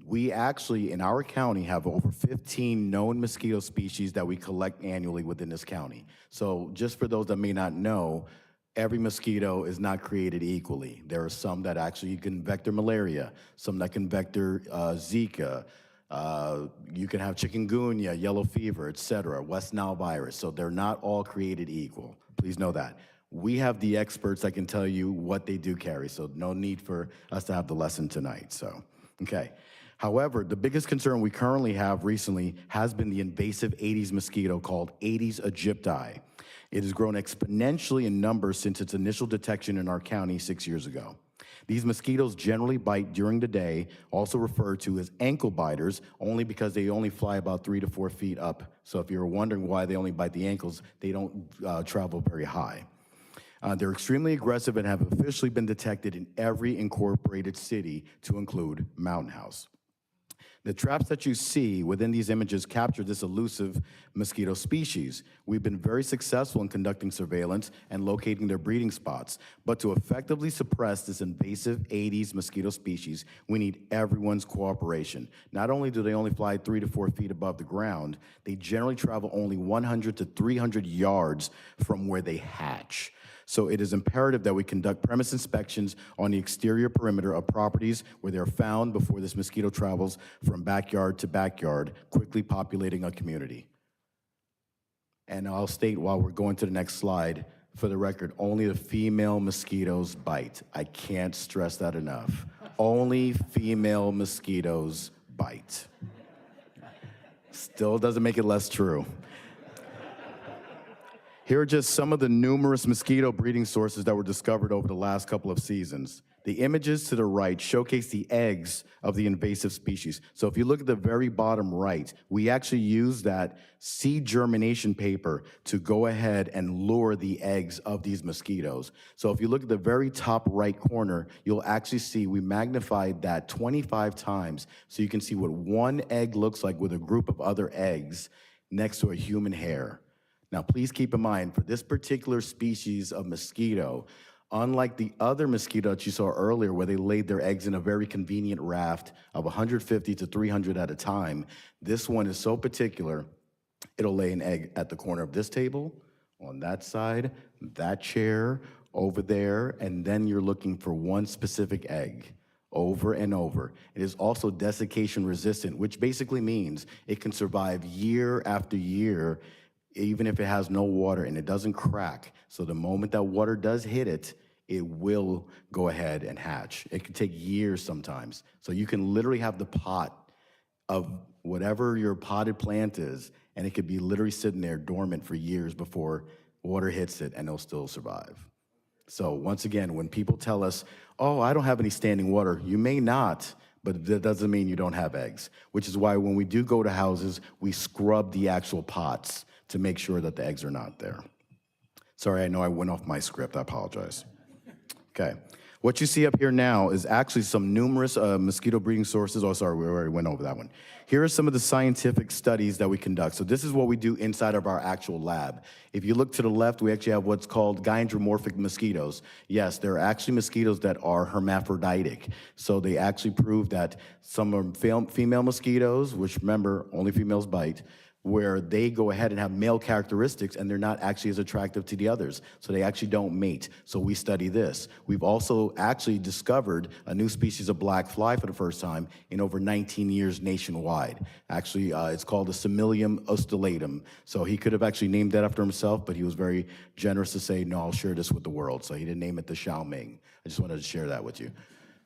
We actually, in our county, have over 15 known mosquito species that we collect annually within this county. So just for those that may not know, every mosquito is not created equally. There are some that actually can vector malaria, some that can vector Zika, you can have chikungunya, yellow fever, etc., West Nile virus. So they're not all created equal. Please know that. We have the experts that can tell you what they do carry, so no need for us to have the lesson tonight. So, okay. However, the biggest concern we currently have recently has been the invasive Aedes mosquito called Aedes aegypti. It has grown exponentially in numbers since its initial detection in our county 6 years ago. These mosquitoes generally bite during the day, also referred to as ankle biters, only because they only fly about 3 to 4 feet up. So if you're wondering why they only bite the ankles, they don't travel very high. They're extremely aggressive and have officially been detected in every incorporated city to include Mountain House. The traps that you see within these images capture this elusive mosquito species. We've been very successful in conducting surveillance and locating their breeding spots. But to effectively suppress this invasive Aedes mosquito species, we need everyone's cooperation. Not only do they only fly 3 to 4 feet above the ground, they generally travel only 100 to 300 yards from where they hatch. So it is imperative that we conduct premise inspections on the exterior perimeter of properties where they're found before this mosquito travels from backyard to backyard, quickly populating a community. And I'll state while we're going to the next slide, for the record, only the female mosquitoes bite. I can't stress that enough. Only female mosquitoes bite. Still doesn't make it less true. Here are just some of the numerous mosquito breeding sources that were discovered over the last couple of seasons. The images to the right showcase the eggs of the invasive species. So if you look at the very bottom right, we actually use that seed germination paper to go ahead and lure the eggs of these mosquitoes. So if you look at the very top right corner, you'll actually see we magnified that 25 times so you can see what one egg looks like with a group of other eggs next to a human hair. Now, please keep in mind, for this particular species of mosquito, unlike the other mosquito that you saw earlier where they laid their eggs in a very convenient raft of 150 to 300 at a time, this one is so particular, it'll lay an egg at the corner of this table, on that side, that chair, over there, and then you're looking for one specific egg over and over. It is also desiccation resistant, which basically means it can survive year after year even if it has no water and it doesn't crack. So the moment that water does hit it, it will go ahead and hatch. It can take years sometimes. So you can literally have the pot of whatever your potted plant is, and it could be literally sitting there dormant for years before water hits it, and it'll still survive. So once again, when people tell us, oh, I don't have any standing water, you may not, but that doesn't mean you don't have eggs, which is why when we do go to houses, we scrub the actual pots to make sure that the eggs are not there. Sorry, I know I went off my script, I apologize. Okay, what you see up here now is actually some numerous mosquito breeding sources. Oh, sorry, we already went over that one. Here are some of the scientific studies that we conduct. So this is what we do inside of our actual lab. If you look to the left, we actually have what's called gynandromorphic mosquitoes. Yes, there are actually mosquitoes that are hermaphroditic. So they actually prove that some are female mosquitoes, which remember, only females bite, where they go ahead and have male characteristics and they're not actually as attractive to the others. So they actually don't mate. So we study this. We've also actually discovered a new species of black fly for the first time in over 19 years nationwide. Actually, it's called a Similium ostellatum. So he could have actually named that after himself, but he was very generous to say, no, I'll share this with the world. So he didn't name it the Xiaoming. I just wanted to share that with you.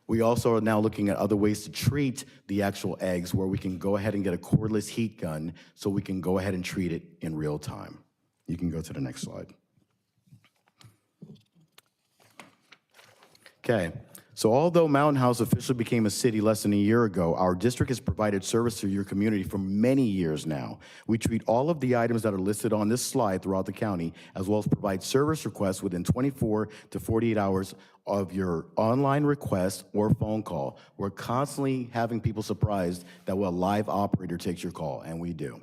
We also are now looking at other ways to treat the actual eggs where we can go ahead and get a cordless heat gun so we can go ahead and treat it in real time. You can go to the next slide. Okay, so although Mountain House officially became a city less than a year ago, our district has provided service to your community for many years now. We treat all of the items that are listed on this slide throughout the county, as well as provide service requests within 24 to 48 hours of your online request or phone call. We're constantly having people surprised that a live operator takes your call, and we do.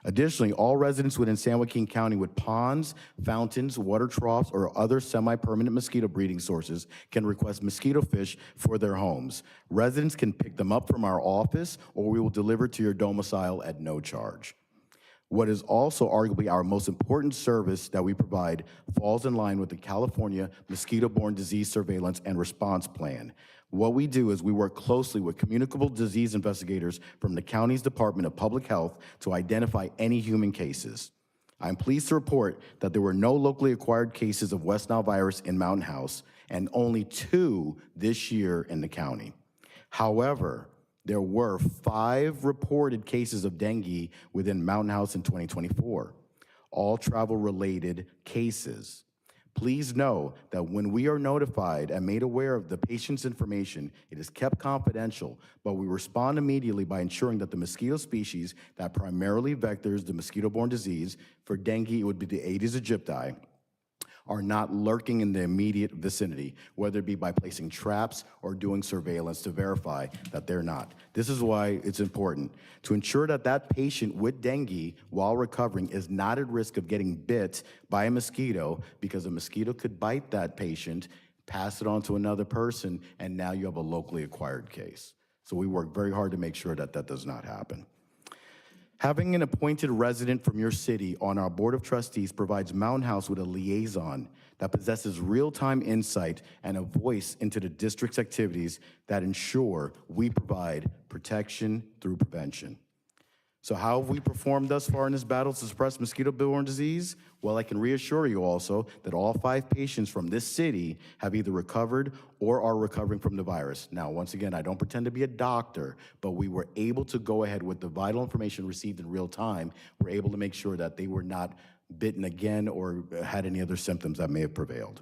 Additionally, all residents within San Joaquin County with ponds, fountains, water troughs, or other semi-permanent mosquito breeding sources can request mosquito fish for their homes. Residents can pick them up from our office, or we will deliver to your domicile at no charge. What is also arguably our most important service that we provide falls in line with the California Mosquito-Borne Disease Surveillance and Response Plan. What we do is we work closely with communicable disease investigators from the county's Department of Public Health to identify any human cases. I'm pleased to report that there were no locally acquired cases of West Nile virus in Mountain House and only 2 this year in the county. However, there were 5 reported cases of dengue within Mountain House in 2024, all travel-related cases. Please know that when we are notified and made aware of the patient's information, it is kept confidential, but we respond immediately by ensuring that the mosquito species that primarily vectors the mosquito-borne disease, for dengue it would be the Aedes aegypti, are not lurking in the immediate vicinity, whether it be by placing traps or doing surveillance to verify that they're not. This is why it's important to ensure that that patient with dengue while recovering is not at risk of getting bit by a mosquito, because a mosquito could bite that patient, pass it on to another person, and now you have a locally acquired case. So we work very hard to make sure that that does not happen. Having an appointed resident from your city on our Board of Trustees provides Mountain House with a liaison that possesses real-time insight and a voice into the district's activities that ensure we provide protection through prevention. So how have we performed thus far in this battle to suppress mosquito-borne disease? Well, I can reassure you also that all 5 patients from this city have either recovered or are recovering from the virus. Now, once again, I don't pretend to be a doctor, but we were able to go ahead with the vital information received in real time. We're able to make sure that they were not bitten again or had any other symptoms that may have prevailed.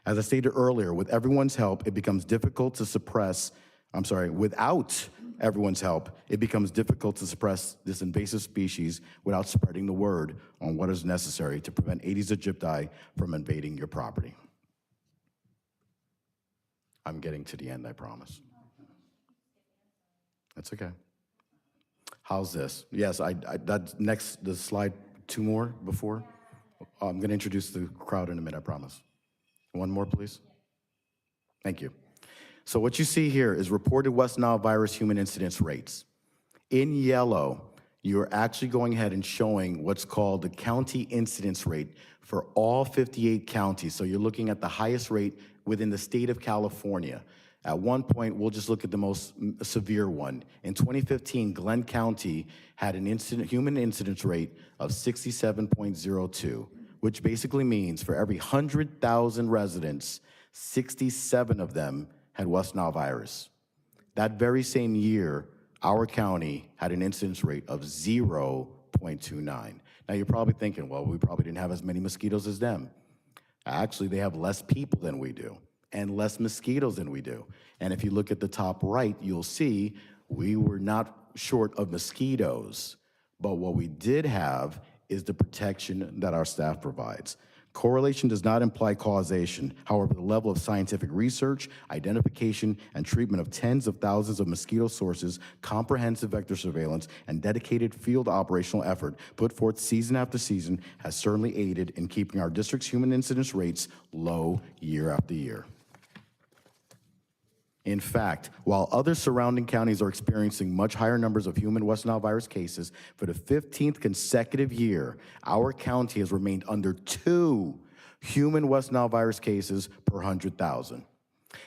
As I stated earlier, with everyone's help, it becomes difficult to suppress, without everyone's help, it becomes difficult to suppress this invasive species without spreading the word on what is necessary to prevent Aedes aegypti from invading your property. I'm getting to the end, I promise. That's okay. How's this? Yes, that's next, the slide 2 more before. I'm gonna introduce the crowd in a minute, I promise. 1 more, please. Thank you. So what you see here is reported West Nile virus human incidence rates. In yellow, you're actually going ahead and showing what's called the county incidence rate for all 58 counties. So you're looking at the highest rate within the state of California. At one point, we'll just look at the most severe one. In 2015, Glenn County had an human incidence rate of 67.02, which basically means for every 100,000 residents, 67 of them had West Nile virus. That very same year, our county had an incidence rate of 0.29. Now you're probably thinking, well, we probably didn't have as many mosquitoes as them. Actually, they have less people than we do and less mosquitoes than we do. And if you look at the top right, you'll see we were not short of mosquitoes, but what we did have is the protection that our staff provides. Correlation does not imply causation. However, the level of scientific research, identification, and treatment of tens of thousands of mosquito sources, comprehensive vector surveillance, and dedicated field operational effort put forth season after season has certainly aided in keeping our district's human incidence rates low year after year. In fact, while other surrounding counties are experiencing much higher numbers of human West Nile virus cases, for the 15th consecutive year, our county has remained under 2 human West Nile virus cases per 100,000.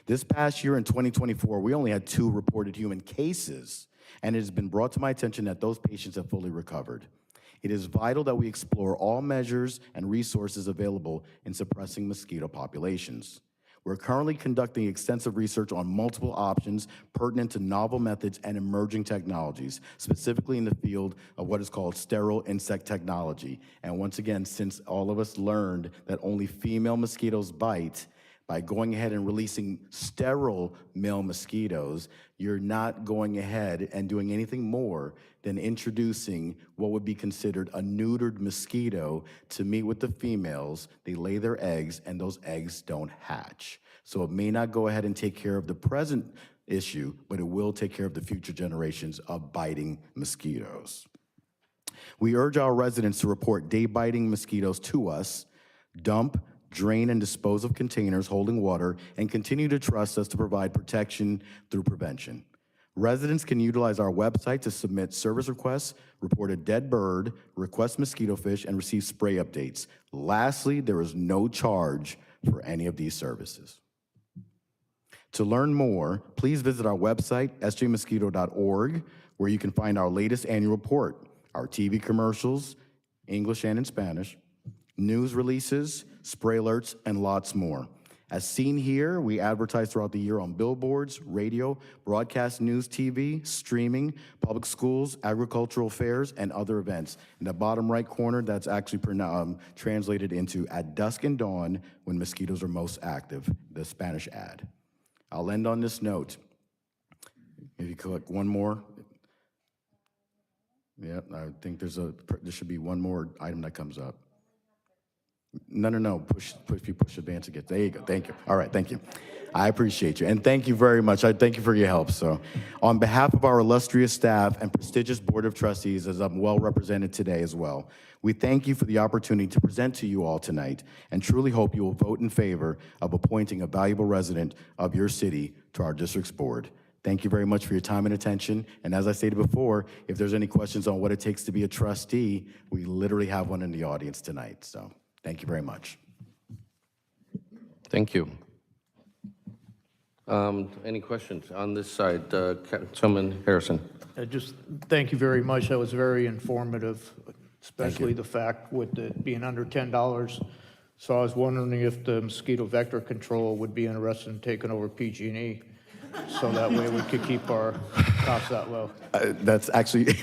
This past year in 2024, we only had 2 reported human cases, and it has been brought to my attention that those patients have fully recovered. It is vital that we explore all measures and resources available in suppressing mosquito populations. We're currently conducting extensive research on multiple options pertinent to novel methods and emerging technologies, specifically in the field of what is called sterile insect technology. And once again, since all of us learned that only female mosquitoes bite, by going ahead and releasing sterile male mosquitoes, you're not going ahead and doing anything more than introducing what would be considered a neutered mosquito to meet with the females. They lay their eggs, and those eggs don't hatch. So it may not go ahead and take care of the present issue, but it will take care of the future generations of biting mosquitoes. We urge our residents to report day-biting mosquitoes to us, dump, drain, and dispose of containers holding water, and continue to trust us to provide protection through prevention. Residents can utilize our website to submit service requests, report a dead bird, request mosquito fish, and receive spray updates. Lastly, there is no charge for any of these services. To learn more, please visit our website, sjmosquito.org, where you can find our latest annual report, our TV commercials, English and in Spanish, news releases, spray alerts, and lots more. As seen here, we advertise throughout the year on billboards, radio, broadcast news TV, streaming, public schools, agricultural fairs, and other events. In the bottom right corner, that's actually translated into at dusk and dawn when mosquitoes are most active, the Spanish ad. I'll end on this note. If you click one more. Yeah, I think there should be one more item that comes up. No. If you push advance again. There you go. Thank you. All right, thank you. I appreciate you, and thank you very much. I thank you for your help. So, on behalf of our illustrious staff and prestigious Board of Trustees, as I'm well represented today as well, we thank you for the opportunity to present to you all tonight, and truly hope you will vote in favor of appointing a valuable resident of your city to our district's board. Thank you very much for your time and attention. And as I stated before, if there's any questions on what it takes to be a trustee, we literally have one in the audience tonight. So, thank you very much. Thank you. Any questions on this side? Councilman Harrison. Just thank you very much. That was very informative, especially the fact with it being under $10. So I was wondering if the mosquito vector control would be interested in taking over PG&E, so that way we could keep our costs that low. That's actually,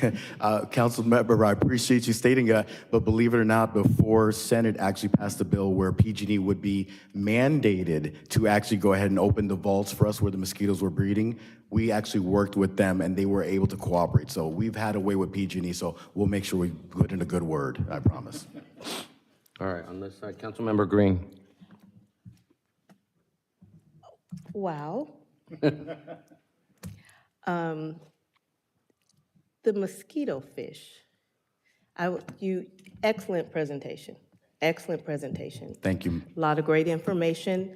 Council Member, I appreciate you stating that, but believe it or not, before Senate actually passed a bill where PG&E would be mandated to actually go ahead and open the vaults for us where the mosquitoes were breeding, we actually worked with them and they were able to cooperate. So we've had a way with PG&E, so we'll make sure we put in a good word, I promise. All right, on this side, Councilmember Green. Wow. The mosquito fish. Excellent presentation. Excellent presentation. Thank you. A lot of great information.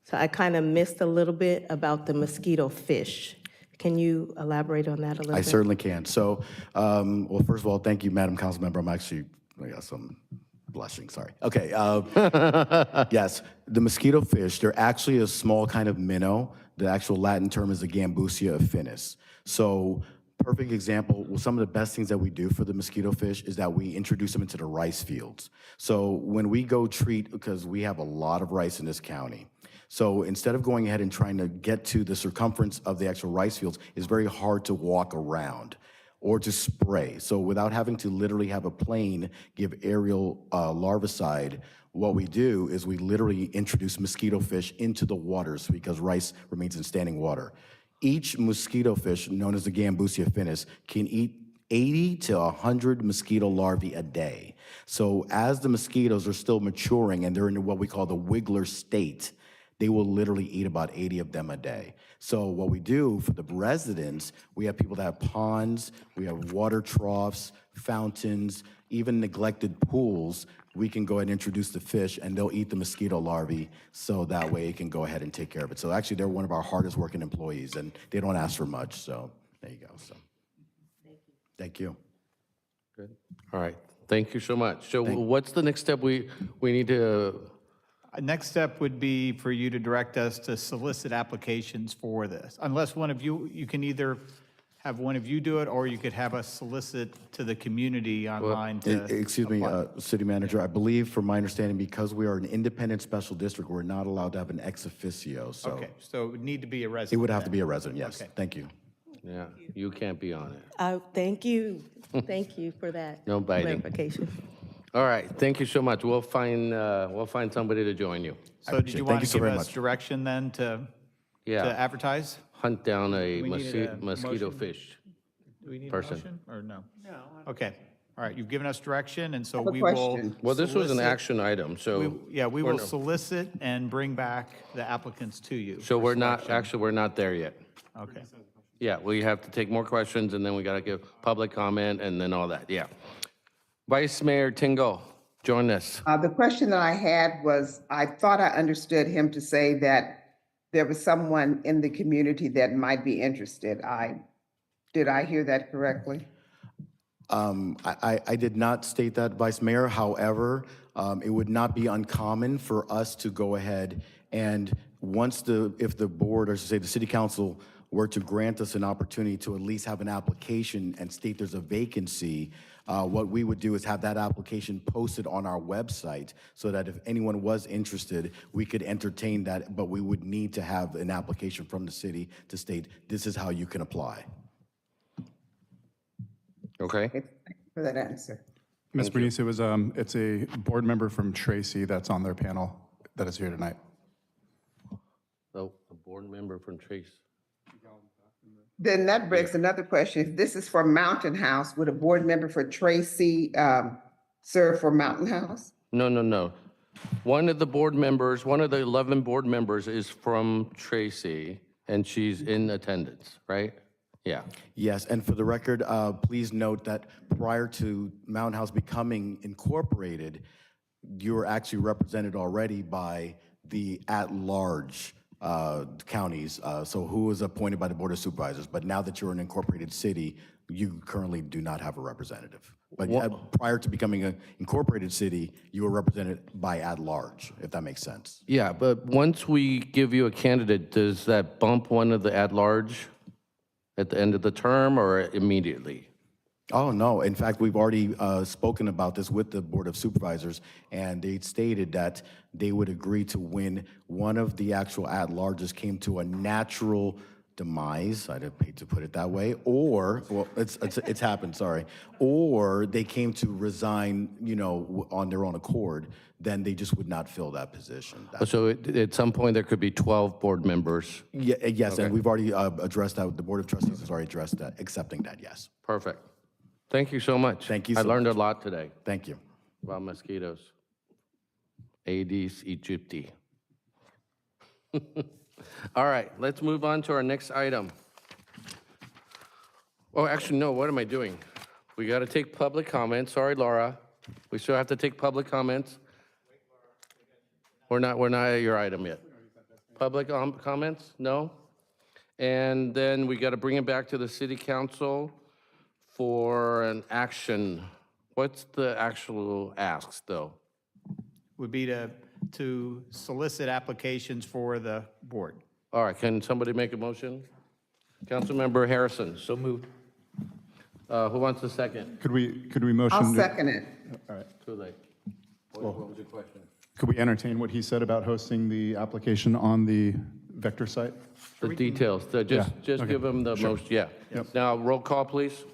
So I kind of missed a little bit about the mosquito fish. Can you elaborate on that a little bit? I certainly can. So, well, first of all, thank you, Madam Councilmember. I got some blushing, sorry. Okay, yes, the mosquito fish, they're actually a small kind of minnow. The actual Latin term is the Gambusia affinis. So, perfect example, well, some of the best things that we do for the mosquito fish is that we introduce them into the rice fields. So when we go treat, because we have a lot of rice in this county, so instead of going ahead and trying to get to the circumference of the actual rice fields, it's very hard to walk around or to spray. So without having to literally have a plane give aerial larvicide, what we do is we literally introduce mosquito fish into the waters because rice remains in standing water. Each mosquito fish, known as the Gambusia affinis, can eat 80 to 100 mosquito larvae a day. So as the mosquitoes are still maturing and they're in what we call the wiggler state, they will literally eat about 80 of them a day. So what we do for the residents, we have people that have ponds, we have water troughs, fountains, even neglected pools. We can go ahead and introduce the fish and they'll eat the mosquito larvae, so that way it can go ahead and take care of it. So actually they're one of our hardest working employees and they don't ask for much, so there you go. So, thank you. Good. All right, thank you so much. So what's the next step we need to? Next step would be for you to direct us to solicit applications for this. Unless one of you can either have one of you do it, or you could have us solicit to the community online to Excuse me, apply. City Manager, I believe from my understanding, because we are an independent special district, we're not allowed to have an ex officio, so. Okay, so it would need to be a It resident. would have to then. be a resident, yes. Okay. Thank you. Yeah, you can't be on it. Thank you. Thank you for that. No biting. Clarification. All right, thank you so much. We'll find somebody to join you. So did you Thank want you to so give very us much. direction then to Yeah, advertise? hunt down a We needed a mosquito motion. fish. Do we need a Person. motion or no? No. Okay, all right, you've given us direction, and so have a we will. question. Well, this was an solicit- action item, so. Yeah, we we're will no- solicit and bring back the applicants to you. So for we're not, selection. actually, we're not there yet. Okay. Yeah, we have to take more questions, and then we got to give public comment, and then all that, yeah. Vice Mayor Tingle, join us. The question that I had was, I thought I understood him to say that there was someone in the community that might be interested. Did I hear that correctly? I did not state that, Vice Mayor. However, it would not be uncommon for us to go ahead and if the board, or say the city council, were to grant us an opportunity to at least have an application and state there's a vacancy, what we would do is have that application posted on our website so that if anyone was interested, we could entertain that, but we would need to have an application from the city to state this is how you can apply. Okay, Thank you for that answer. Ms. Bernice, it's a board member from Tracy that's on their panel that is here tonight. so a board member from Trace. Then that begs another question. If this is for Mountain House, would a board member for Tracy serve for Mountain House? No. One of the board members, one of the 11 board members is from Tracy, and she's in attendance, right? Yeah. Yes, and for the record, please note that prior to Mountain House becoming incorporated, you were actually represented already by the at-large counties, so who was appointed by the Board of Supervisors. But now that you're an incorporated city, you currently do not have a representative. But prior to becoming an incorporated city, you were represented by at-large, if that makes sense. Yeah, but once we give you a candidate, does that bump one of the at-large at the end of the term or immediately? Oh, no. In fact, we've already spoken about this with the Board of Supervisors, and they stated that they would agree to when one of the actual at-larges came to a natural demise, I'd hate to put it that way, or, well, it's happened, sorry, or they came to resign, you know, on their own accord, then they just would not fill that position. So at some point, there could be 12 board members? Yeah, yes, Okay. and we've already addressed that. The Board of Trustees has already addressed that, accepting that, yes. Perfect. Thank you so much. Thank you I so learned much. a lot today Thank you. about mosquitoes. Aedes aegypti. All right, let's move on to our next item. Oh, actually, no, what am I doing? We got to take public comments. Sorry, Laura. We still have to take public comments. We're not at your item yet. Public comments? No? And then we got to bring it back to the city council for an action. What's the actual asks, though? Would be to solicit applications for the board. All right, can somebody make a motion? Councilmember Harrison. So moved. Who wants a second? Could we motion? I'll to- second it. All right. Too late. What was your question? Could we entertain what he said about hosting the application on the Vector site? The details, just okay. give them the most, yeah. Now, roll call, please.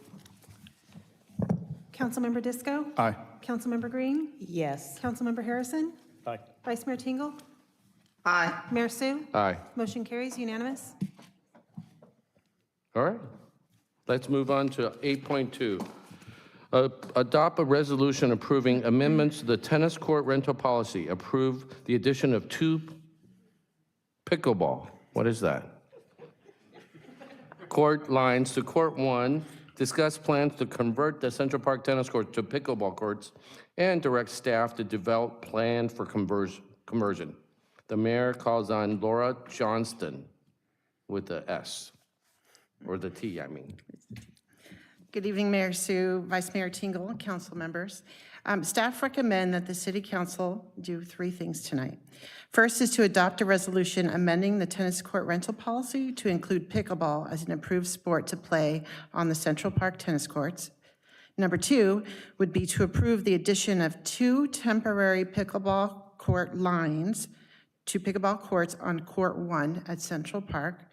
Councilmember Disco? Aye. Councilmember Green? Yes. Councilmember Harrison? Aye. Vice Mayor Tingle? Aye. Mayor Sue? Aye. Motion carries unanimous. All right. Let's move on to 8.2. Adopt a resolution approving amendments to the tennis court rental policy. Approve the addition of 2 pickleball. What is that? Court lines to Court 1. Discuss plans to convert the Central Park tennis court to pickleball courts and direct staff to develop plan for conversion. The mayor calls on Laura Johnston with the S, or the T, I mean. Good evening, Mayor Sue, Vice Mayor Tingle, and council members. Staff recommend that the City Council do 3 things tonight. First is to adopt a resolution amending the tennis court rental policy to include pickleball as an approved sport to play on the Central Park tennis courts. Number 2 would be to approve the addition of 2 temporary pickleball court lines to pickleball courts on Court 1 at Central Park.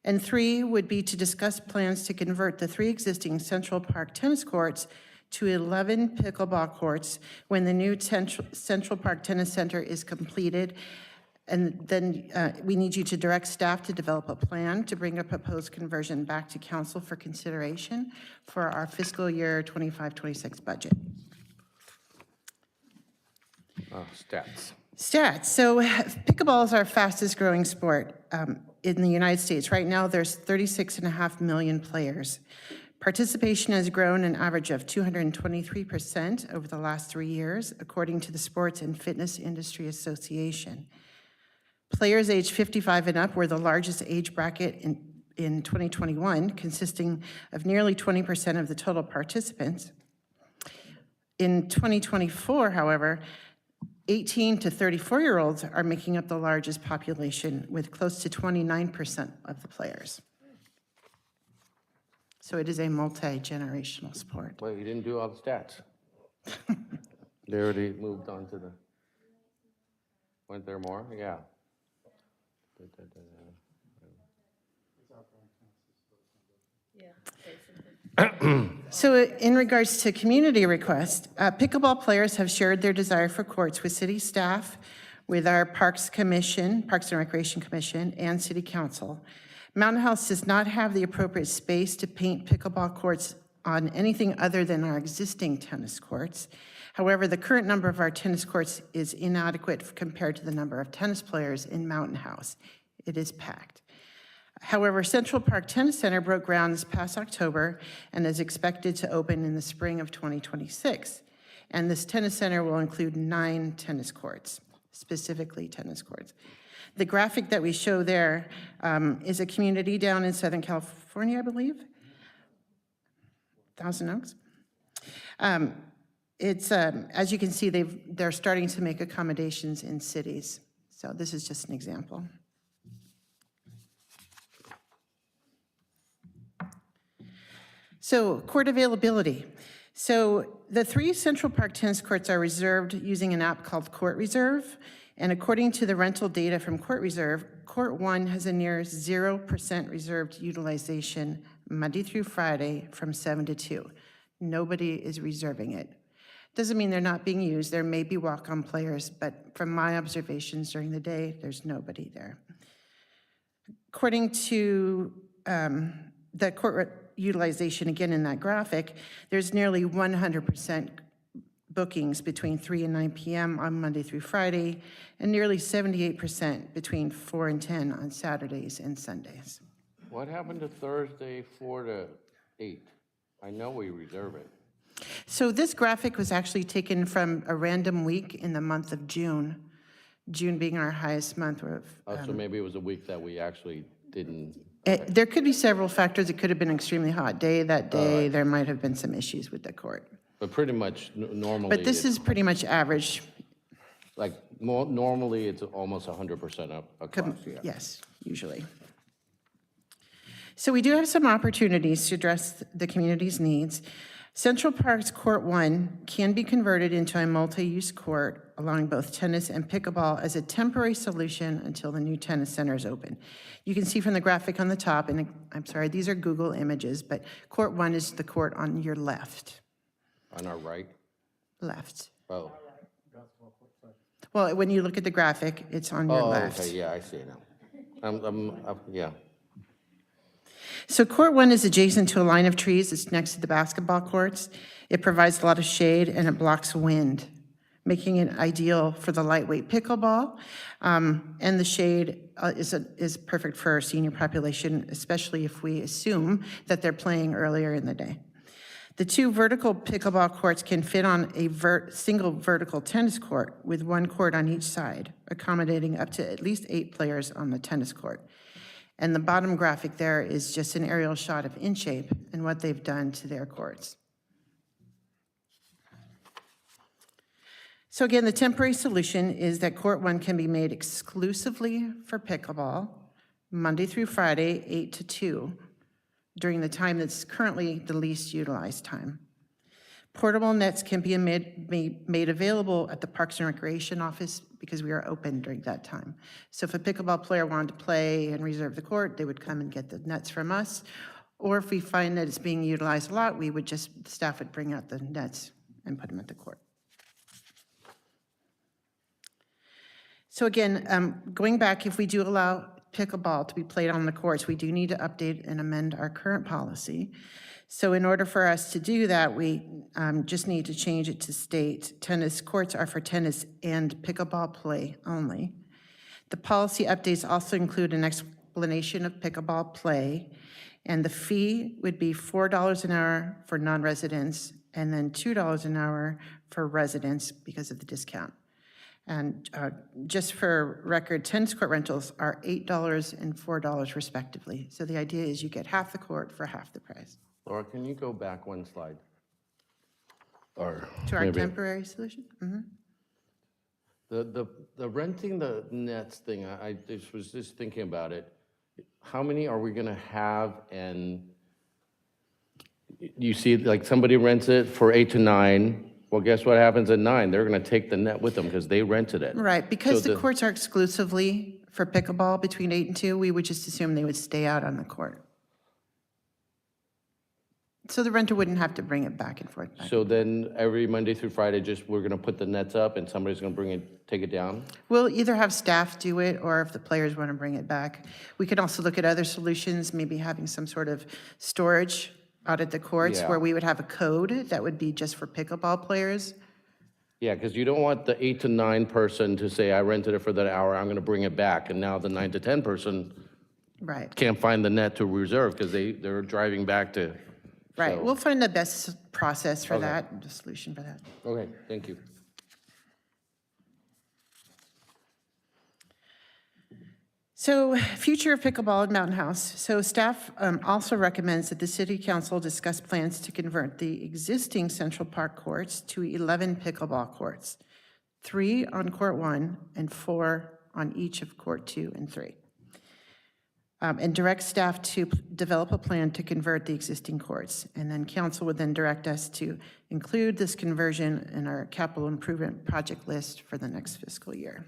And 3 would be to discuss plans to convert the 3 existing Central Park tennis courts to 11 pickleball courts when the new Central Park Tennis Center is completed. And then we need you to direct staff to develop a plan to bring a proposed conversion back to council for consideration for our fiscal year 25-26 budget. Stats. Stats. So pickleball is our fastest growing sport in the United States. Right now, there's 36.5 million players. Participation has grown an average of 223% over the last 3 years, according to the Sports and Fitness Industry Association. Players age 55 and up were the largest age bracket in 2021, consisting of nearly 20% of the total participants. In 2024, however, 18 to 34-year-olds are making up the largest population with close to 29% of the players. So it is a multi-generational sport. Wait, you didn't do all the stats. They already moved on to the, weren't there more? Yeah. So in regards to community requests, pickleball players have shared their desire for courts with city staff, with our Parks Commission, Parks and Recreation Commission, and City Council. Mountain House does not have the appropriate space to paint pickleball courts on anything other than our existing tennis courts. However, the current number of our tennis courts is inadequate compared to the number of tennis players in Mountain House. It is packed. However, Central Park Tennis Center broke ground this past October and is expected to open in the spring of 2026. And this tennis center will include 9 tennis courts, specifically tennis courts. The graphic that we show there is a community down in Southern California, I believe, Thousand Oaks. As you can see, they're starting to make accommodations in cities. So this is just an example. So court availability. So the 3 Central Park tennis courts are reserved using an app called Court Reserve. And according to the rental data from Court Reserve, Court 1 has a near 0% reserved utilization Monday through Friday from 7 to 2. Nobody is reserving it. Doesn't mean they're not being used. There may be walk-on players, but from my observations during the day, there's nobody there. According to the court utilization, again in that graphic, there's nearly 100% bookings between 3 and 9 p.m. on Monday through Friday, and nearly 78% between 4 and 10 on Saturdays and Sundays. What happened to Thursday 4 to 8? I know we reserve it. So this graphic was actually taken from a random week in the month of June, June being our highest month. So maybe it was a week that we actually didn't. There could be several factors. It could have been an extremely hot day that day. There might have been some issues with the court. But pretty much normally. But this is pretty much average. Like normally it's almost 100% up across. Yeah. Yes, usually. So we do have some opportunities to address the community's needs. Central Park's Court 1 can be converted into a multi-use court, allowing both tennis and pickleball as a temporary solution until the new tennis center is open. You can see from the graphic on the top, and I'm sorry, these are Google images, but Court 1 is the court on your left. On our right? Left. Oh. Well, when you look at the graphic, it's on your left. Okay, yeah, I see it now. Yeah. So Court 1 is adjacent to a line of trees. It's next to the basketball courts. It provides a lot of shade and it blocks wind, making it ideal for the lightweight pickleball. And the shade is perfect for our senior population, especially if we assume that they're playing earlier in the day. The 2 vertical pickleball courts can fit on a single vertical tennis court with 1 court on each side, accommodating up to at least 8 players on the tennis court. And the bottom graphic there is just an aerial shot of InShape and what they've done to their courts. So again, the temporary solution is that Court 1 can be made exclusively for pickleball, Monday through Friday, 8 to 2, during the time that's currently the least utilized time. Portable nets can be made available at the Parks and Recreation office because we are open during that time. So if a pickleball player wanted to play and reserve the court, they would come and get the nets from us. Or if we find that it's being utilized a lot, the staff would bring out the nets and put them at the court. So again, going back, if we do allow pickleball to be played on the courts, we do need to update and amend our current policy. So in order for us to do that, we just need to change it to state tennis courts are for tennis and pickleball play only. The policy updates also include an explanation of pickleball play, and the fee would be $4 an hour for non-residents and then $2 an hour for residents because of the discount. And just for record, tennis court rentals are $8 and $4 respectively. So the idea is you get half the court for half the price. Laura, can you go back 1 slide? Or To our maybe- temporary solution? Mhm. The renting the nets thing, I was just thinking about it. How many are we gonna have? And you see, like somebody rents it for 8 to 9. Well, guess what happens at 9? They're gonna take the net with them because they rented it. Right, because So the courts are exclusively for pickleball between 8 and 2, we would just assume they would stay out on the court. So the renter wouldn't have to bring it back and forth. So then every Monday through Friday, we're gonna put the nets up and somebody's gonna take it down? We'll either have staff do it, or if the players want to bring it back. We could also look at other solutions, maybe having some sort of storage out at the courts Yeah. where we would have a code that would be just for pickleball players. Yeah, because you don't want the 8 to 9 person to say, I rented it for that hour, I'm going to bring it back. And now the 9 to 10 person Right, can't find the net to reserve because they're driving back to. right. so- We'll find the best process for Okay. that, the solution for that. Okay, thank you. So future of pickleball at Mountain House. So staff also recommends that the city council discuss plans to convert the existing Central Park courts to 11 pickleball courts, 3 on Court 1 and 4 on each of Court 2 and 3. And direct staff to develop a plan to convert the existing courts. And then council would then direct us to include this conversion in our capital improvement project list for the next fiscal year.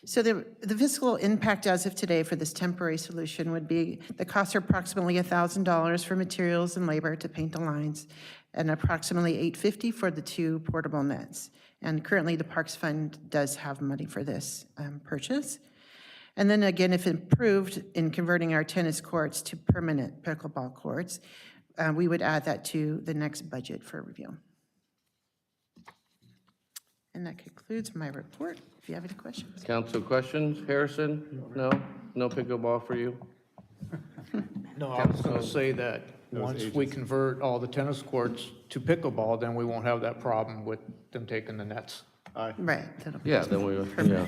So the fiscal impact as of today for this temporary solution would be, the costs are approximately $1,000 for materials and labor to paint the lines, and approximately $850 for the 2 portable nets. And currently, the Parks Fund does have money for this purchase. And then again, if approved in converting our tennis courts to permanent pickleball courts, we would add that to the next budget for review. And that concludes my report. If you have any questions. Council questions? Harrison? No? No pickleball for you? No, I was going to say that once we convert all the tennis courts to pickleball, then we won't have that problem with them taking the nets. Right. that'll be Yeah, then we, yeah.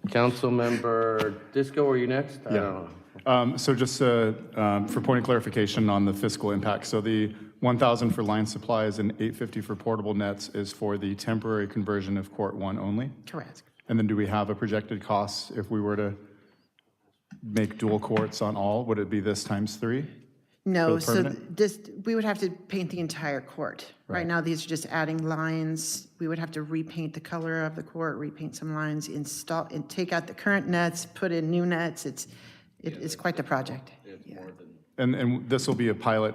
Councilmember Disco, are you next? I don't know. So just for point of clarification on the fiscal impact, so the 1,000 for line supplies and 850 for portable nets is for the temporary conversion of Court 1 only? Correct. And then do we have a projected cost if we were to make dual courts on all? Would it be this times 3? No, For the so permanent? this, we would have to paint the entire court. Right now, these are just adding lines. We would have to repaint the color of the court, repaint some lines, install, and take out the current nets, put in new nets. It's quite the project. Yeah. And this will be a pilot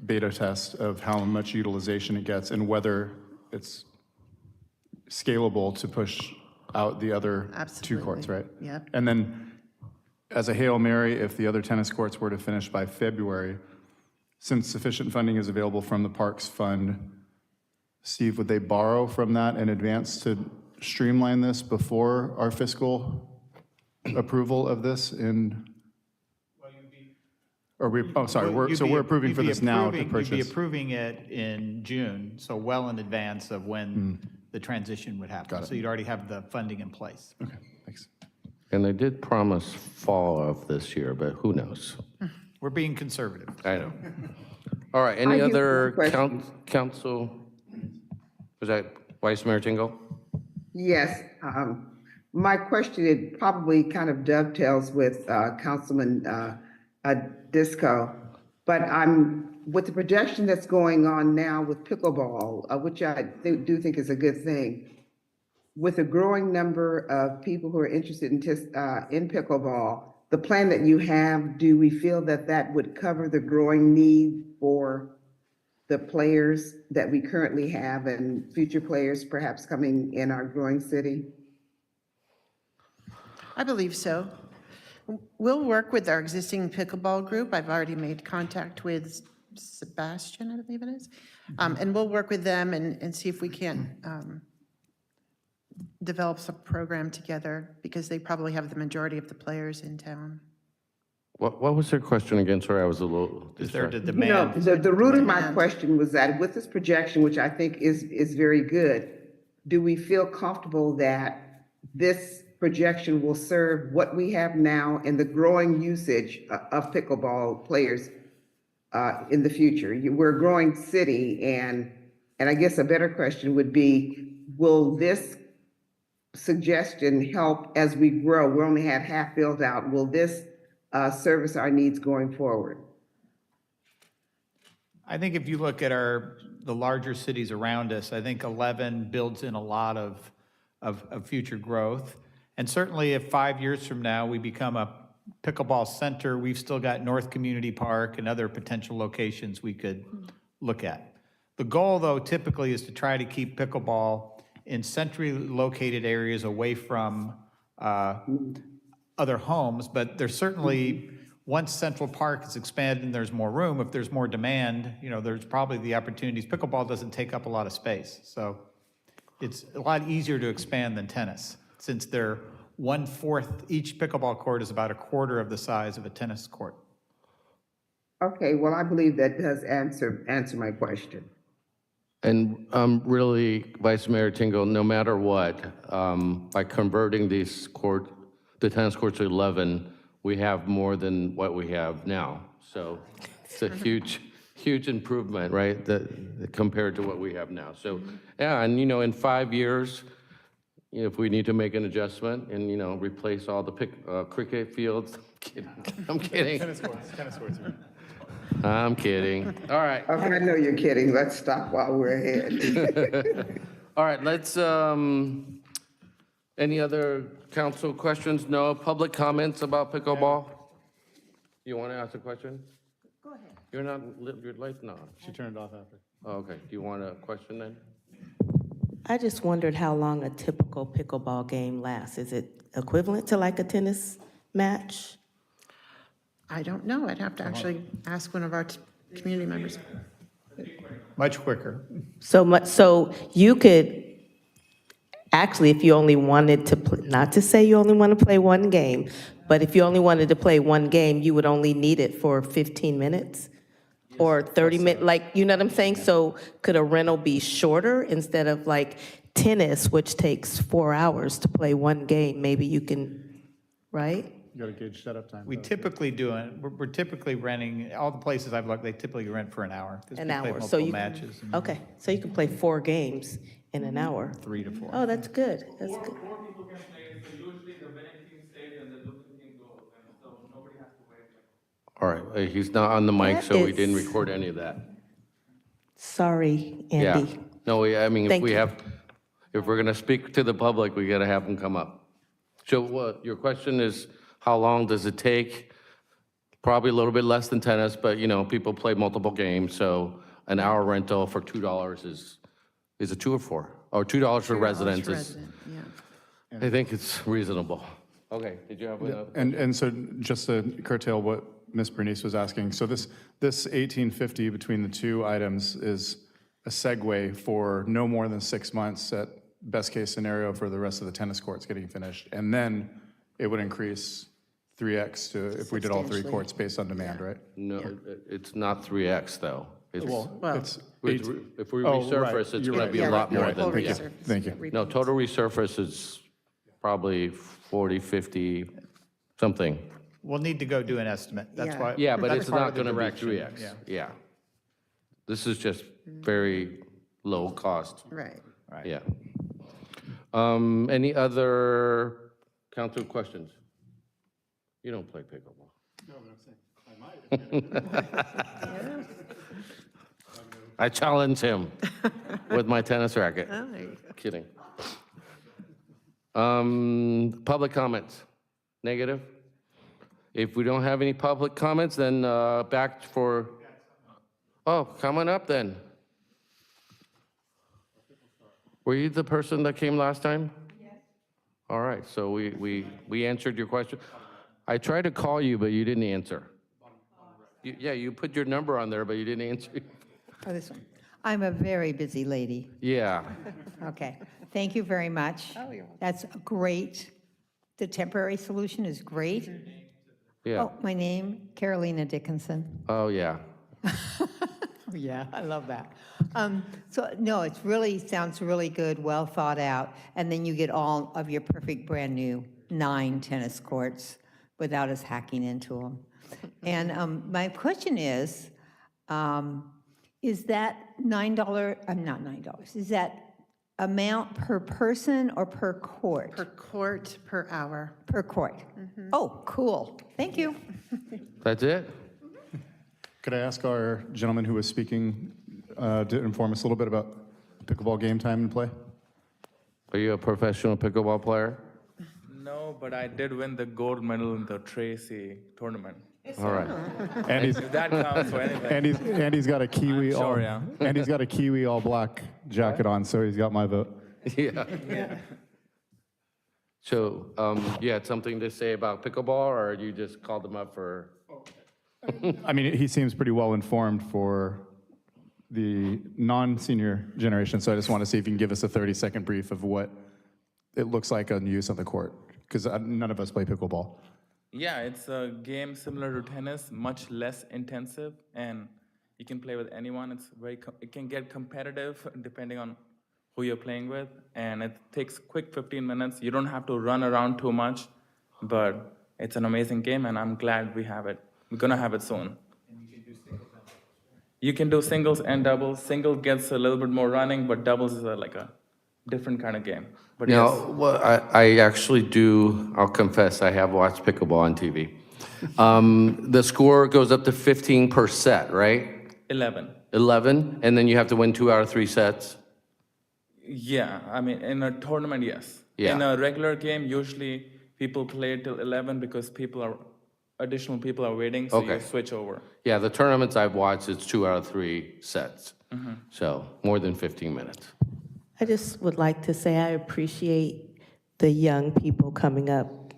beta test of how much utilization it gets and whether it's scalable to push out the other 2 courts, right? Yep. And then as a Hail Mary, if the other tennis courts were to finish by February, since sufficient funding is available from the Parks Fund, Steve, would they borrow from that in advance to streamline this before our fiscal approval of this in? Or we, oh, sorry, we're approving for this now to purchase. You'd be approving it in June, so well in advance of when the transition would happen. So you'd already have the funding in place. Okay, thanks. And they did promise fall of this year, but who knows? We're being conservative. I know. All right, any I do other have a question. council? Was that Vice Mayor Tingle? Yes, my question, it probably kind of dovetails with Councilman Disco, but with the projection that's going on now with pickleball, which I do think is a good thing, with a growing number of people who are interested in pickleball, the plan that you have, do we feel that that would cover the growing need for the players that we currently have and future players perhaps coming in our growing city? I believe so. We'll work with our existing pickleball group. I've already made contact with Sebastian, I believe it is. And we'll work with them and see if we can't develop some program together, because they probably have the majority of the players in town. What was their question again? Sorry, I was a little Is there the distracted. No, demand? the root of my question was that with this projection, which I think is very good, do we feel comfortable that this projection will serve what we have now and the growing usage of pickleball players in the future? We're a growing city, and I guess a better question would be, will this suggestion help as we grow? We only have half built out. Will this service our needs going forward? I think if you look at the larger cities around us, I think 11 builds in a lot of future growth. And certainly if 5 years from now we become a pickleball center, we've still got North Community Park and other potential locations we could look at. The goal, though, typically is to try to keep pickleball in centrally located areas away from other homes, but there's certainly once Central Park is expanded and there's more room, if there's more demand, there's probably the opportunities. Pickleball doesn't take up a lot of space, so it's a lot easier to expand than tennis, since they're 1/4, each pickleball court is about 1/4 of the size of a tennis court. Okay, well, I believe that does answer my question. And really, Vice Mayor Tingle, no matter what, by converting the tennis courts to 11, we have more than what we have now. So it's a huge improvement, right, compared to what we have now. So, yeah, and in 5 years, if we need to make an adjustment and, replace all the cricket fields, I'm kidding. Tennis courts. I'm kidding. All right. Okay, I know you're kidding. Let's stop while we're ahead. All right, let's, any other council questions? No public comments about pickleball? You want to ask a question? Go ahead. You're not, your light's not. She turned it off after. Oh, okay, do you want a question then? I just wondered how long a typical pickleball game lasts. Is it equivalent to like a tennis match? I don't know. I'd have to actually ask one of our community members. Much quicker. So you could, actually, if you only wanted to, not to say you only want to play one game, but if you only wanted to play one game, you would only need it for 15 minutes? Or 30 minutes, like, you know what I'm saying? So could a rental be shorter instead of like tennis, which takes 4 hours to play one game? Maybe you can, right? You got to gauge setup time. We typically do it, we're typically renting, all the places I've looked, they typically rent for an hour. 'cause An we play hour, so multiple you, matches. and okay, so you can play 4 games in an hour. 3 to 4. Oh, that's good, that's good. All right, he's not on the mic, That so we didn't is- record any of that. Sorry, Yeah. Andy. No, I mean, Thank you. if we're going to speak to the public, we got to have them come up. So your question is, how long does it take? Probably a little bit less than tennis, but, people play multiple games, so an hour rental for $2 is it 2 or 4? Or $2 for residents is, Yeah. I think it's reasonable. Okay, did you have a? And so just to curtail what Ms. Bernice was asking, so this 1850 between the two items is a segue for no more than 6 months at best case scenario for the rest of the tennis courts getting finished. And then it would increase 3x to, if we did all 3 Substantially. courts based on demand, right? No, it's not 3X, though. It's, It's if we oh, right. resurface, it's You're going to right. be a You're lot right. You're more right. than. Thank you. Yeah. Thank you. No, total resurface is probably 40, 50, something. We'll need to go do an estimate. That's Yeah. why. Yeah, but that's it's part not of the going to be direction. 3X. Yeah. Yeah. This is just very low cost. Right. Right. Yeah. Any other council questions? You don't play pickleball. No, but I'm saying, I might. I challenge him with my tennis racket. Oh, there you go. Kidding. Public comments, negative? If we don't have any public comments, then back for, coming up then. Were you the person that came last time? Yes. All right, so we answered your question. I tried to call you, but you didn't answer. Yeah, you put your number on there, but you didn't answer. Oh, this one. I'm a very busy lady. Yeah. Okay. Thank you very much. Oh, you're welcome. That's great. The temporary solution is great. Yeah. Oh, my name, Carolina Dickinson. Oh, yeah. Oh, yeah, I love that. So, no, it's really, sounds really good, well thought out, and then you get all of your perfect brand-new 9 tennis courts without us hacking into them. And my question is that $9, not $9, is that amount per person or per court? Per court, per hour. Per court. Oh, cool. Thank you. That's it? Could I ask our gentleman who was speaking to inform us a little bit about pickleball game time and play? Are you a professional pickleball player? No, but I did win the gold medal in the Tracy tournament. All right. If that counts for anything. Andy's got a Kiwi I'm sure, yeah. Andy's got a Kiwi all black jacket on, so he's got my vote. Yeah. So, you had something to say about pickleball, or you just called them up for? I mean, he seems pretty well informed for the non-senior generation, so I just want to see if you can give us a 30-second brief of what it looks like on use on the court, because none of us play pickleball. Yeah, it's a game similar to tennis, much less intensive, and you can play with anyone. It's it can get competitive depending on who you're playing with, and it takes quick 15 minutes. You don't have to run around too much, but it's an amazing game, and I'm glad we have it. We're gonna have it soon. You can do singles and doubles. Single gets a little bit more running, but doubles is like a different kind of game. But Now, yes. well, I actually do, I'll confess, I have watched pickleball on TV. The score goes up to 15 per set, right? 11. 11, and then you have to win 2 out of 3 sets? Yeah, I mean, in a tournament, yes. Yeah. In a regular game, usually people play till 11 because additional people are waiting, so you Okay. switch over. Yeah, the tournaments I've watched, it's 2 out of 3 sets. So more than 15 minutes. I just would like to say I appreciate the young people coming up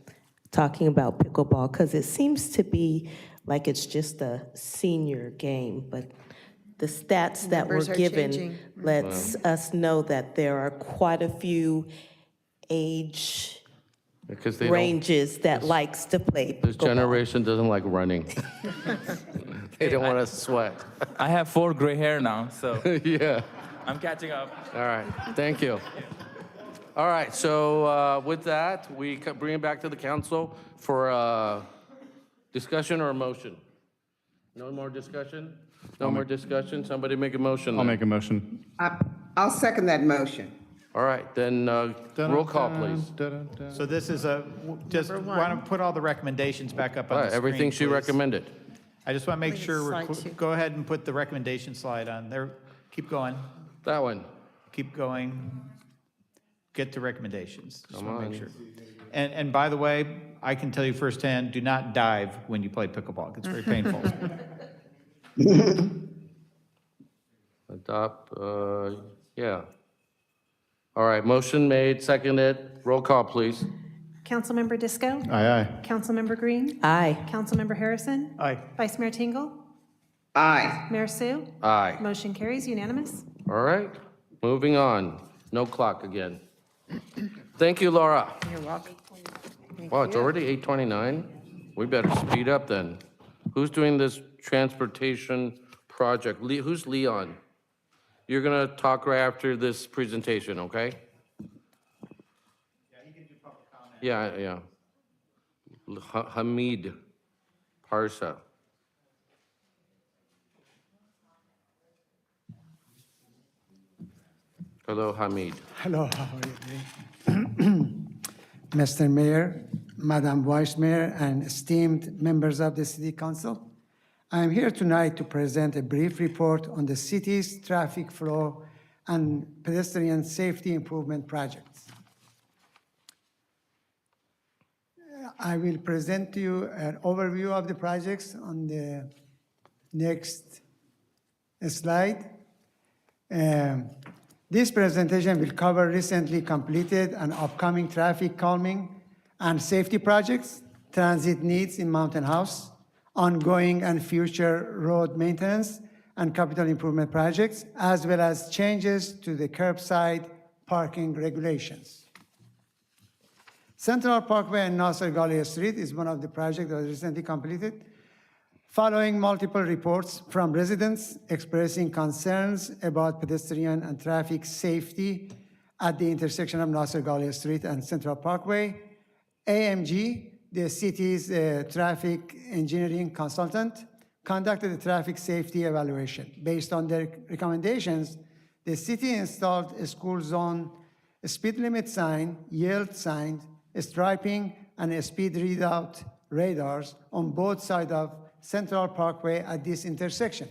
talking about pickleball, because it seems to be like it's just a senior game, but the stats that were Numbers are given changing. lets us know that there are quite a few age Because they don't, ranges that likes to play this pickleball. generation doesn't like running. They don't want to sweat. I have 4 gray hair now, so Yeah. I'm catching up. All right, thank you. All right, so with that, we bring it back to the council for discussion or a motion? No more discussion? No more discussion? Somebody make a motion I'll then. make a motion. I'll second that motion. All right, then roll call, please. So this is just want to put all the recommendations back up on the screen, Everything she please. recommended. I just want to make Please, sure, slide 2. go ahead and put the recommendation slide on there. Keep going, That one. keep going. Get to recommendations. Just Come want to on. make sure. And by the way, I can tell you firsthand, do not dive when you play pickleball. It's very painful. Adopt, yeah. All right, motion made, seconded. Roll call, please. Councilmember Disco? Aye, aye. Councilmember Green? Aye. Councilmember Harrison? Aye. Vice Mayor Tingle? Aye. Mayor Sue? Aye. Motion carries unanimous. All right, moving on. No clock again. Thank you, Laura. You're welcome. Wow, it's already 8:29? We better speed up then. Who's doing this transportation project? Who's Leon? You're gonna talk right after this presentation, okay? Yeah, he can do public comment. Yeah. Hamid Parsa. Hello, Hamid. Hello, how are you? Mr. Mayor, Madam Vice Mayor, and esteemed members of the City Council. I am here tonight to present a brief report on the city's traffic flow and pedestrian safety improvement projects. I will present to you an overview of the projects on the next slide. This presentation will cover recently completed and upcoming traffic calming and safety projects, transit needs in Mountain House, ongoing and future road maintenance and capital improvement projects, as well as changes to the curbside parking regulations. Central Parkway and Nasser Ghali Street is one of the projects that was recently completed. Following multiple reports from residents expressing concerns about pedestrian and traffic safety at the intersection of Nasser Ghali Street and Central Parkway, AMG, the city's traffic engineering consultant, conducted a traffic safety evaluation. Based on their recommendations, the city installed a school zone, a speed limit sign, yield signs, striping, and a speed readout radars on both sides of Central Parkway at this intersection.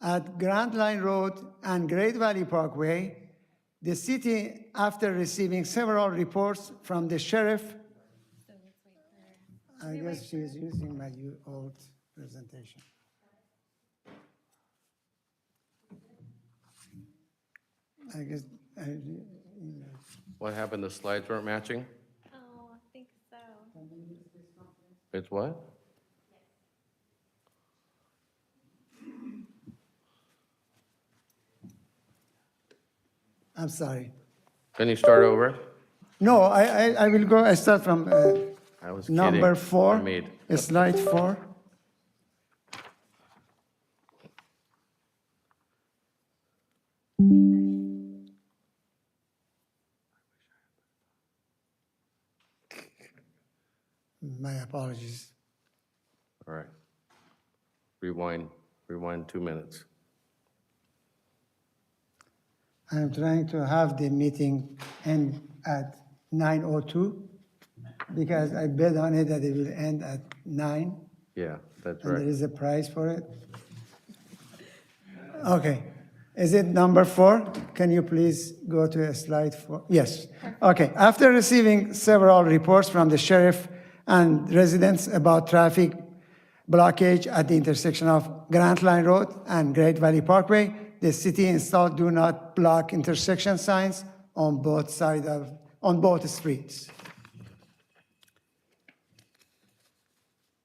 At Grand Line Road and Great Valley Parkway, the city, after receiving several reports from the sheriff, I guess she is using my old presentation. I guess, What happened, the slides weren't matching? Oh, I think so. It's what? I'm sorry. Can you start over? No, I will go, I start from I was kidding. number 4, I made- slide 4. My apologies. All right. Rewind 2 minutes. I'm trying to have the meeting end at 9:02 because I bet on it that it will end at 9, Yeah, that's and there right. is a prize for it. Okay. Is it number 4? Can you please go to slide 4? Yes. Okay. After receiving several reports from the sheriff and residents about traffic blockage at the intersection of Grant Line Road and Great Valley Parkway, the city installed do not block intersection signs on both streets.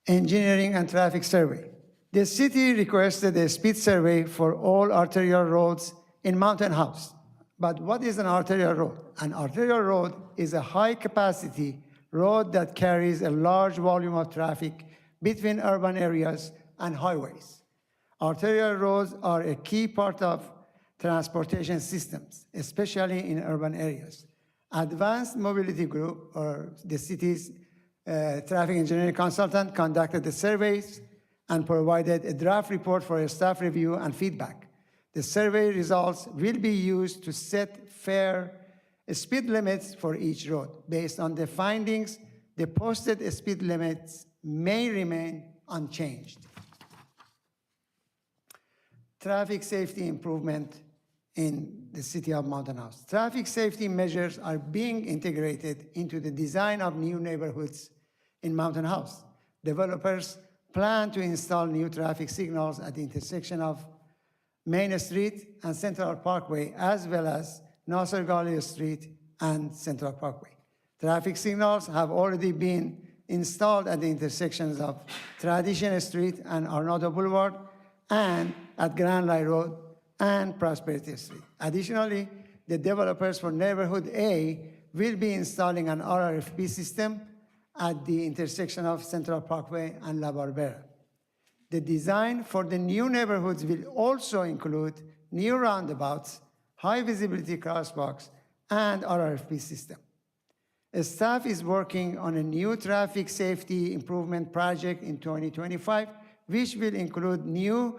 Engineering and traffic survey. The city requested a speed survey for all arterial roads in Mountain House. But what is an arterial road? An arterial road is a high-capacity road that carries a large volume of traffic between urban areas and highways. Arterial roads are a key part of transportation systems, especially in urban areas. Advanced Mobility Group, or the city's traffic engineering consultant, conducted the surveys and provided a draft report for a staff review and feedback. The survey results will be used to set fair speed limits for each road. Based on the findings, the posted speed limits may remain unchanged. Traffic safety improvement in the city of Mountain House. Traffic safety measures are being integrated into the design of new neighborhoods in Mountain House. Developers plan to install new traffic signals at the intersection of Main Street and Central Parkway, as well as Nasser Ghali Street and Central Parkway. Traffic signals have already been installed at the intersections of Tradition Street and Arnado Boulevard, and at Grand Line Road and Prosperity Street. Additionally, the developers for Neighborhood A will be installing an RRFP system at the intersection of Central Parkway and La Barbera. The design for the new neighborhoods will also include new roundabouts, high visibility crosswalks, and RRFP system. Staff is working on a new traffic safety improvement project in 2025, which will include new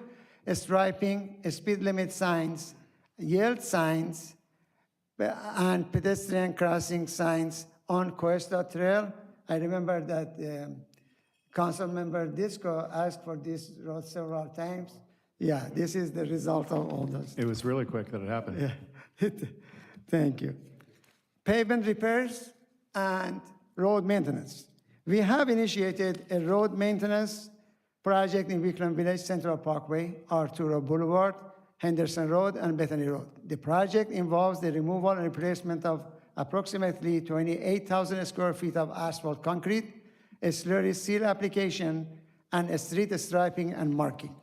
striping, speed limit signs, yield signs, and pedestrian crossing signs on Cuesta Trail. I remember that Councilmember Disco asked for this road several times. Yeah, this is the result of all those. It was really quick that it happened. Yeah. Thank you. Pavement repairs and road maintenance. We have initiated a road maintenance project in Wickland Village, Central Parkway, Arturo Boulevard, Henderson Road, and Bethany Road. The project involves the removal and replacement of approximately 28,000 square feet of asphalt concrete, a slurry seal application, and a street striping and marking.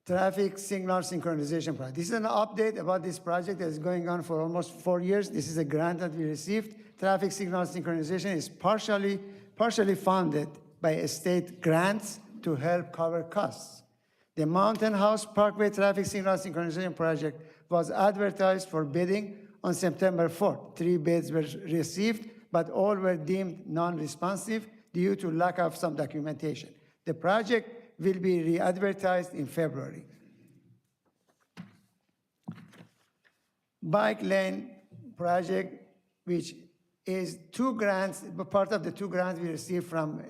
Traffic signal synchronization project. This is an update about this project that is going on for almost 4 years. This is a grant that we received. Traffic signal synchronization is partially funded by state grants to help cover costs. The Mountain House Parkway Traffic Signal Synchronization Project was advertised for bidding on September 4th. 3 bids were received, but all were deemed non-responsive due to lack of some documentation. The project will be re-advertised in February. Bike lane project, which is 2 grants, part of the 2 grants we received from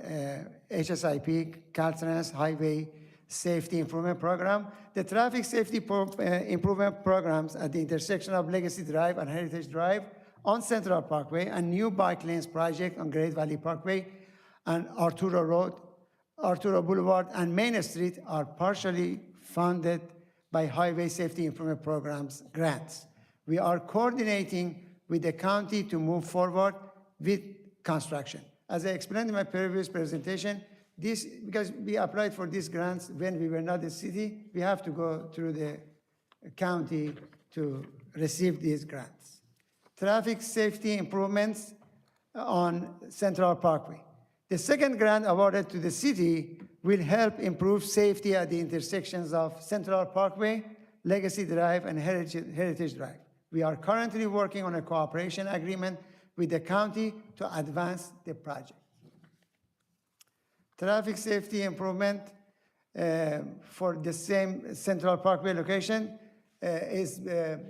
HSIP, Caltrans Highway Safety Improvement Program. The traffic safety improvement programs at the intersection of Legacy Drive and Heritage Drive on Central Parkway, and new bike lanes project on Great Valley Parkway and Arturo Road, Arturo Boulevard, and Main Street are partially funded by Highway Safety Improvement Programs grants. We are coordinating with the county to move forward with construction. As I explained in my previous presentation, because we applied for these grants when we were not a city, we have to go through the county to receive these grants. Traffic safety improvements on Central Parkway. The second grant awarded to the city will help improve safety at the intersections of Central Parkway, Legacy Drive, and Heritage Drive. We are currently working on a cooperation agreement with the county to advance the project. Traffic safety improvement for the same Central Parkway location is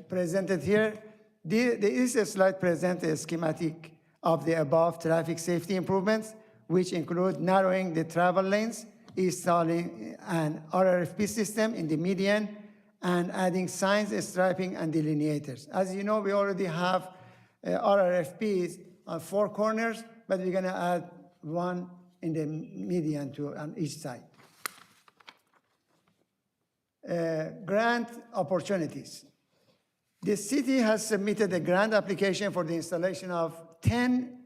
presented here. This slide presents a schematic of the above traffic safety improvements, which include narrowing the travel lanes, installing an RRFP system in the median, and adding signs, striping, and delineators. As you know, we already have RRFPs on 4 corners, but we're going to add one in the median on each side. Grant opportunities. The city has submitted a grant application for the installation of 10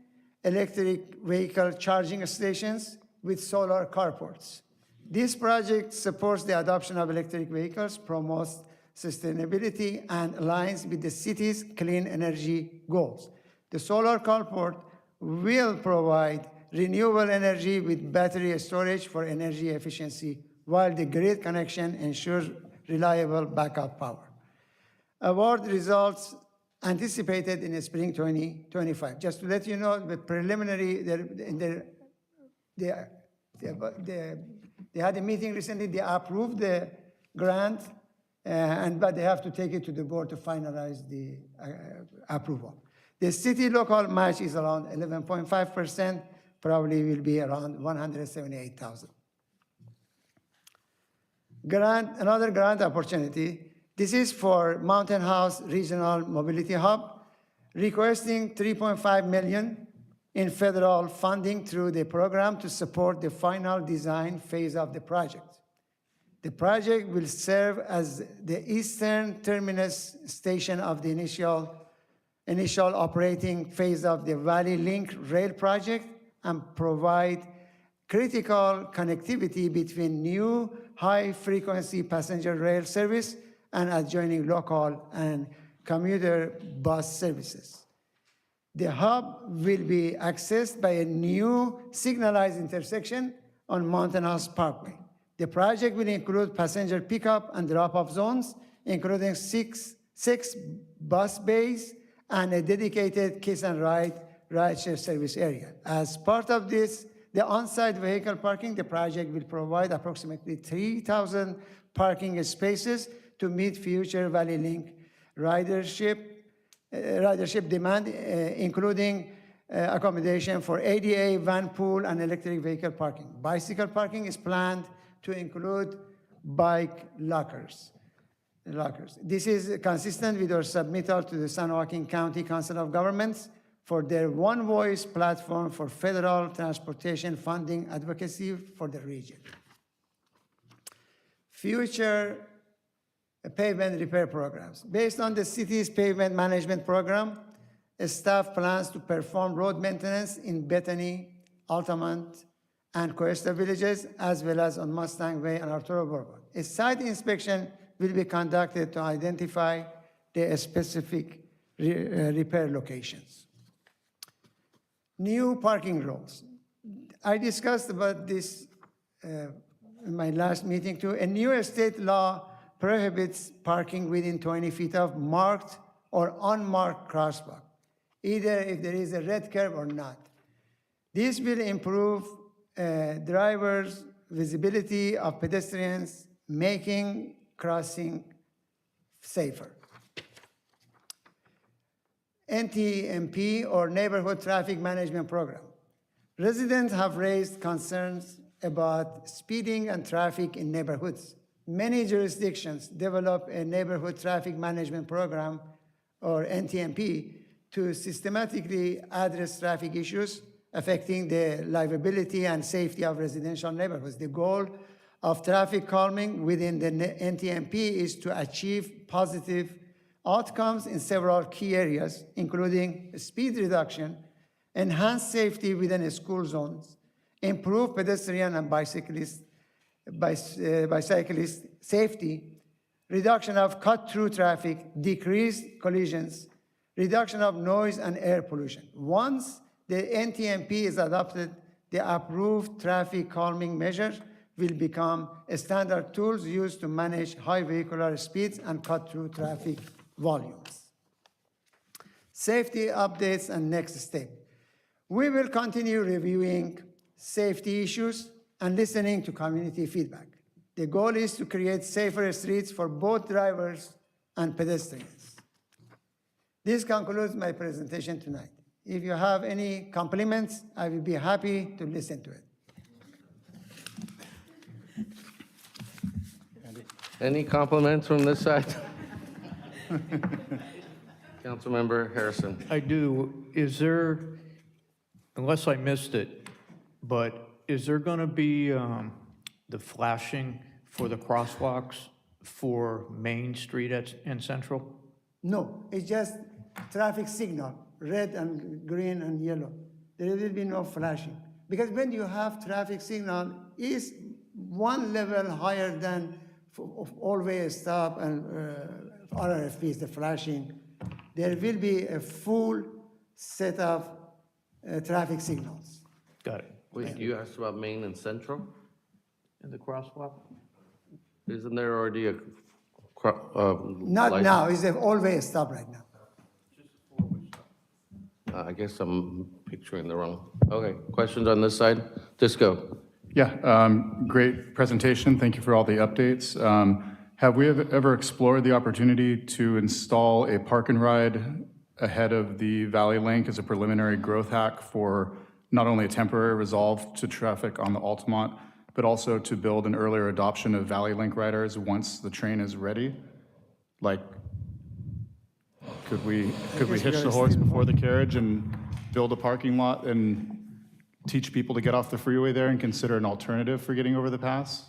electric vehicle charging stations with solar carports. This project supports the adoption of electric vehicles, promotes sustainability, and aligns with the city's clean energy goals. The solar carport will provide renewable energy with battery storage for energy efficiency, while the grid connection ensures reliable backup power. Award results anticipated in spring 2025. Just to let you know, the preliminary, they had a meeting recently, they approved the grant, but they have to take it to the board to finalize the approval. The city local match is around 11.5%, probably will be around $178,000. Another grant opportunity. This is for Mountain House Regional Mobility Hub, requesting $3.5 million in federal funding through the program to support the final design phase of the project. The project will serve as the eastern terminus station of the initial operating phase of the Valley Link rail project and provide critical connectivity between new high-frequency passenger rail service and adjoining local and commuter bus services. The hub will be accessed by a new signalized intersection on Mountain House Parkway. The project will include passenger pickup and drop-off zones, including six bus bays and a dedicated kiss and ride rideshare service area. As part of this, the on-site vehicle parking, the project will provide approximately 3,000 parking spaces to meet future Valley Link ridership demand, including accommodation for ADA, van pool, and electric vehicle parking. Bicycle parking is planned to include bike lockers. This is consistent with our submittal to the San Joaquin County Council of Governments for their One Voice platform for federal transportation funding advocacy for the region. Future pavement repair programs. Based on the city's pavement management program, staff plans to perform road maintenance in Bethany, Altamont, and Cuesta villages, as well as on Mustang Way and Arturo Boulevard. A site inspection will be conducted to identify the specific repair locations. New parking rules. I discussed about this in my last meeting too. A new state law prohibits parking within 20 feet of marked or unmarked crosswalk, either if there is a red curb or not. This will improve drivers' visibility of pedestrians, making crossing safer. NTMP, or Neighborhood Traffic Management Program. Residents have raised concerns about speeding and traffic in neighborhoods. Many jurisdictions develop a Neighborhood Traffic Management Program, or NTMP, to systematically address traffic issues affecting the livability and safety of residential neighborhoods. The goal of traffic calming within the NTMP is to achieve positive outcomes in several key areas, including speed reduction, enhanced safety within school zones, improve pedestrian and bicyclist safety, reduction of cut-through traffic, decreased collisions, reduction of noise and air pollution. Once the NTMP is adopted, the approved traffic calming measures will become standard tools used to manage high vehicular speeds and cut-through traffic volumes. Safety updates and next step. We will continue reviewing safety issues and listening to community feedback. The goal is to create safer streets for both drivers and pedestrians. This concludes my presentation tonight. If you have any compliments, I will be happy to listen to it. Any compliments from this side? Councilmember Harrison. I do. Is there, unless I missed it, but is there going to be the flashing for the crosswalks for Main Street and Central? No, it's just traffic signal, red and green and yellow. There will be no flashing. Because when you have traffic signal, it's one level higher than all-way stop and RRFPs, the flashing. There will be a full set of traffic signals. Got it. Wait, you asked about Main and Central? In the crosswalk? Isn't there already a Not light? now, it's an all-way stop right now. I guess I'm picturing the wrong. Okay, questions on this side? Disco. Yeah, great presentation. Thank you for all the updates. Have we ever explored the opportunity to install a park and ride ahead of the Valley Link as a preliminary growth hack for not only a temporary resolve to traffic on the Altamont, but also to build an earlier adoption of Valley Link riders once the train is ready? Like, could we hitch the horse before the carriage and build a parking lot and teach people to get off the freeway there and consider an alternative for getting over the pass?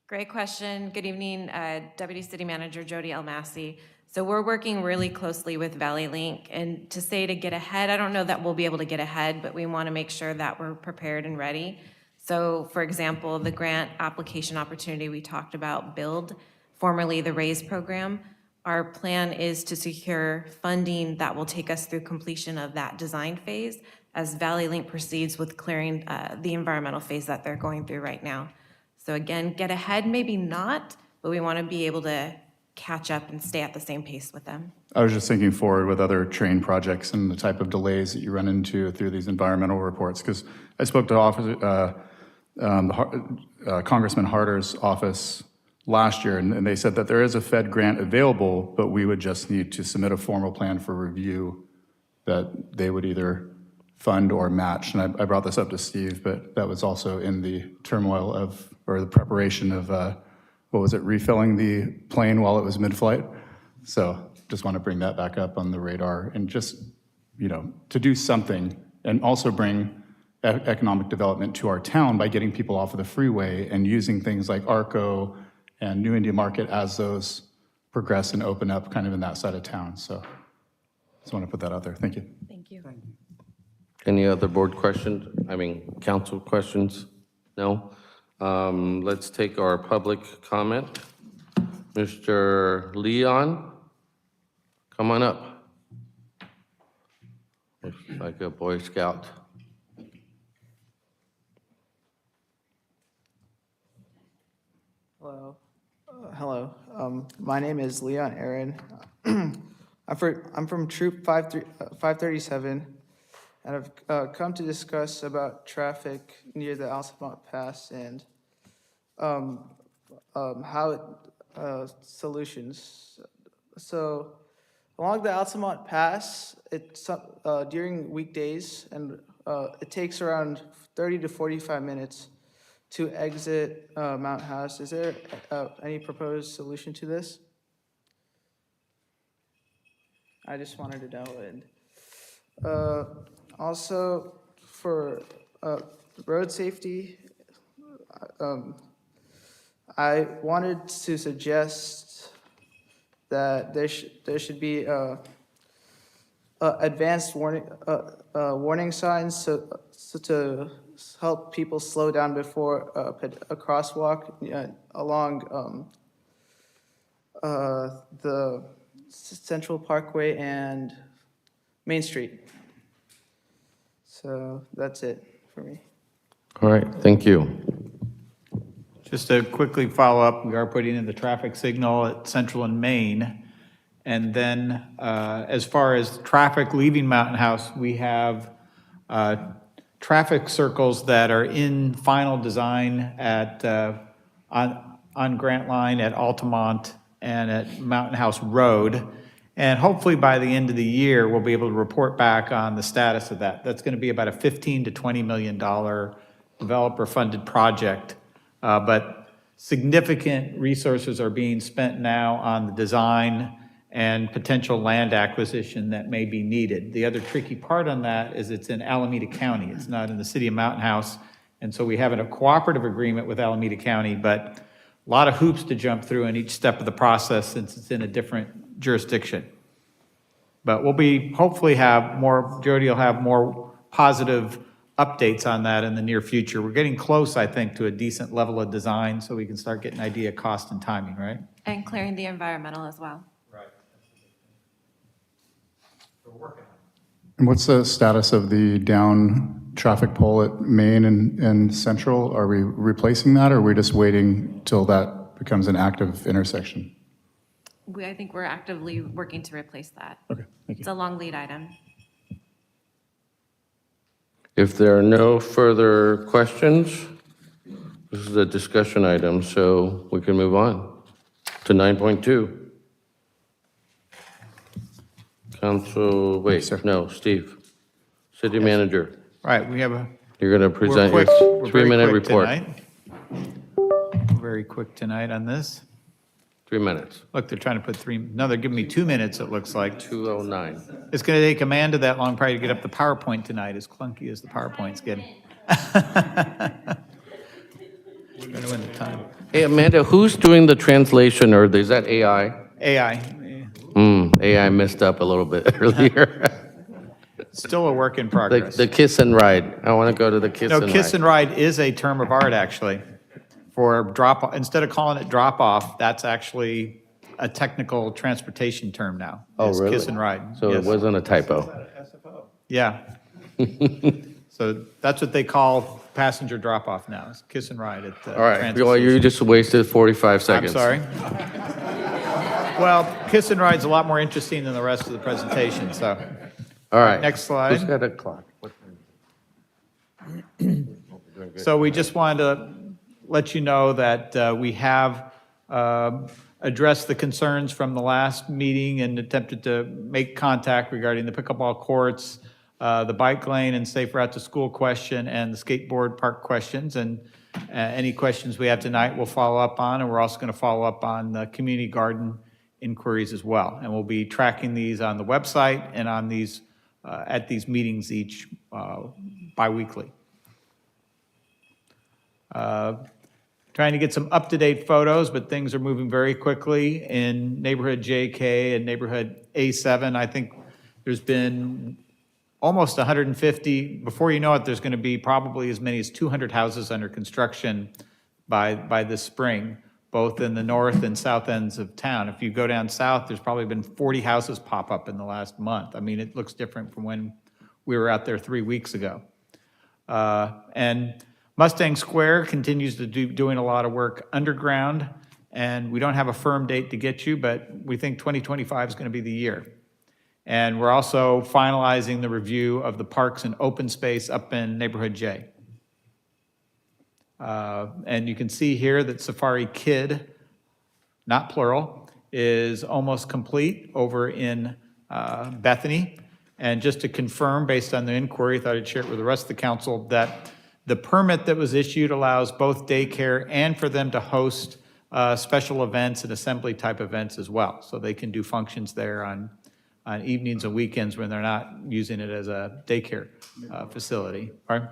Great question. Good evening, Deputy City Manager Jody El Massey. So we're working really closely with Valley Link, and to say to get ahead, I don't know that we'll be able to get ahead, but we want to make sure that we're prepared and ready. So for example, the grant application opportunity we talked about, BUILD, formerly the RAISE program, our plan is to secure funding that will take us through completion of that design phase as Valley Link proceeds with clearing the environmental phase that they're going through right now. So again, get ahead, maybe not, but we want to be able to catch up and stay at the same pace with them. I was just thinking forward with other train projects and the type of delays that you run into through these environmental reports, because I spoke to Congressman Harder's office last year, and they said that there is a Fed grant available, but we would just need to submit a formal plan for review that they would either fund or match. And I brought this up to Steve, but that was also in the turmoil of, or the preparation of, what was it, refilling the plane while it was mid-flight? So just want to bring that back up on the radar and just, you know, to do something and also bring economic development to our town by getting people off of the freeway and using things like ARCO and New India Market as those progress and open up kind of in that side of town. So just want to put that out there. Thank you. Thank you. Any other board questions? I mean, council questions? No? Let's take our public comment. Mr. Leon, come on up. Looks like a Boy Scout. Hello. Hello. My name is Leon Aaron. I'm from Troop 537, and I've come to discuss about traffic near the Altamont Pass and how solutions. So along the Altamont Pass, it's during weekdays, and it takes around 30 to 45 minutes to exit Mount House. Is there any proposed solution to this? I just wanted to know. And also for road safety, I wanted to suggest that there should be advanced warning signs to help people slow down before a crosswalk along the Central Parkway and Main Street. So that's it for me. All right, thank you. Just to quickly follow up, we are putting in the traffic signal at Central and Main. And then as far as traffic leaving Mountain House, we have traffic circles that are in final design at, on Grant Line at Altamont and at Mountain House Road. And hopefully by the end of the year, we'll be able to report back on the status of that. That's going to be about a $15 to $20 million developer-funded project. But significant resources are being spent now on the design and potential land acquisition that may be needed. The other tricky part on that is it's in Alameda County. It's not in the city of Mountain House. And so we have a cooperative agreement with Alameda County, but a lot of hoops to jump through in each step of the process since it's in a different jurisdiction. But we'll be, hopefully have more, Jody will have more positive updates on that in the near future. We're getting close, I think, to a decent level of design so we can start getting an idea of cost and timing, right? And clearing the environmental as well. And what's the status of the down traffic pole at Main and Central? Are we replacing that, or are we just waiting till that becomes an active intersection? I think we're actively working to replace that. Okay, thank you. It's a long lead item. If there are no further questions, this is a discussion item, so we can move on to 9.2. Council, wait, no, Steve, City Manager. All right, we have a. You're going to present we're your very 3-minute quick report. tonight. We're very quick tonight on this. 3 minutes. Look, they're trying to put no, they're giving me 2 minutes, it looks like. 2:09. It's going to take Amanda that long probably to get up the PowerPoint tonight, as clunky as the PowerPoint's getting. We're going to win the time. Hey, Amanda, who's doing the translation, or is that AI? AI, AI messed up a little bit earlier. still a work in progress. The kiss and ride. I want to go to the kiss and No, ride. kiss and ride is a term of art, actually. For drop, instead of calling it drop off, that's actually a technical transportation term now. Oh, is really? Kiss and ride. So it Yes. wasn't a typo. Yeah. So that's what they call passenger drop off now, is kiss and ride at the All right, transit well, you station. just wasted 45 I'm seconds. sorry. Well, kiss and ride's a lot more interesting than the rest of the presentation, so. All right. Next slide. Who's got a clock? So we just wanted to let you know that we have addressed the concerns from the last meeting and attempted to make contact regarding the pickleball courts, the bike lane and safe route to school question, and the skateboard park questions. And any questions we have tonight, we'll follow up on, and we're also going to follow up on the community garden inquiries as well. And we'll be tracking these on the website and on these, at these meetings each biweekly. Trying to get some up-to-date photos, but things are moving very quickly in neighborhood JK and neighborhood A7. I think there's been almost 150. Before you know it, there's going to be probably as many as 200 houses under construction by this spring, both in the north and south ends of town. If you go down south, there's probably been 40 houses pop up in the last month. I mean, it looks different from when we were out there 3 weeks ago. And Mustang Square continues to doing a lot of work underground, and we don't have a firm date to get you, but we think 2025 is going to be the year. And we're also finalizing the review of the parks and open space up in neighborhood J. And you can see here that Safari Kid, not plural, is almost complete over in Bethany. And just to confirm, based on the inquiry, I thought I'd share it with the rest of the council, that the permit that was issued allows both daycare and for them to host special events and assembly type events as well. So they can do functions there on evenings and weekends when they're not using it as a daycare facility. Pardon?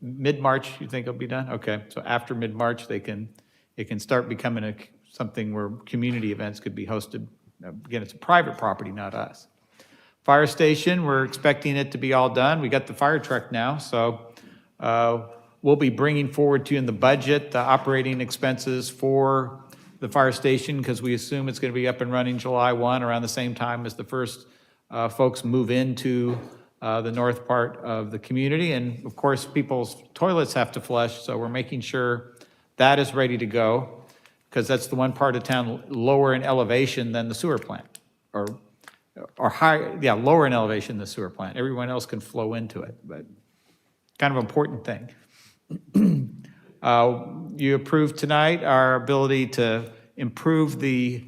Mid-March, you think it'll be done? Okay, so after mid-March, it can start becoming something where community events could be hosted. Again, it's a private property, not us. Fire station, we're expecting it to be all done. We got the fire truck now, so we'll be bringing forward to you in the budget the operating expenses for the fire station because we assume it's going to be up and running July 1, around the same time as the first folks move into the north part of the community. And of course, people's toilets have to flush, so we're making sure that is ready to go, because that's the one part of town lower in elevation than the sewer plant, or high, yeah, lower in elevation than the sewer plant. Everyone else can flow into it, but kind of important thing. You approved tonight our ability to improve the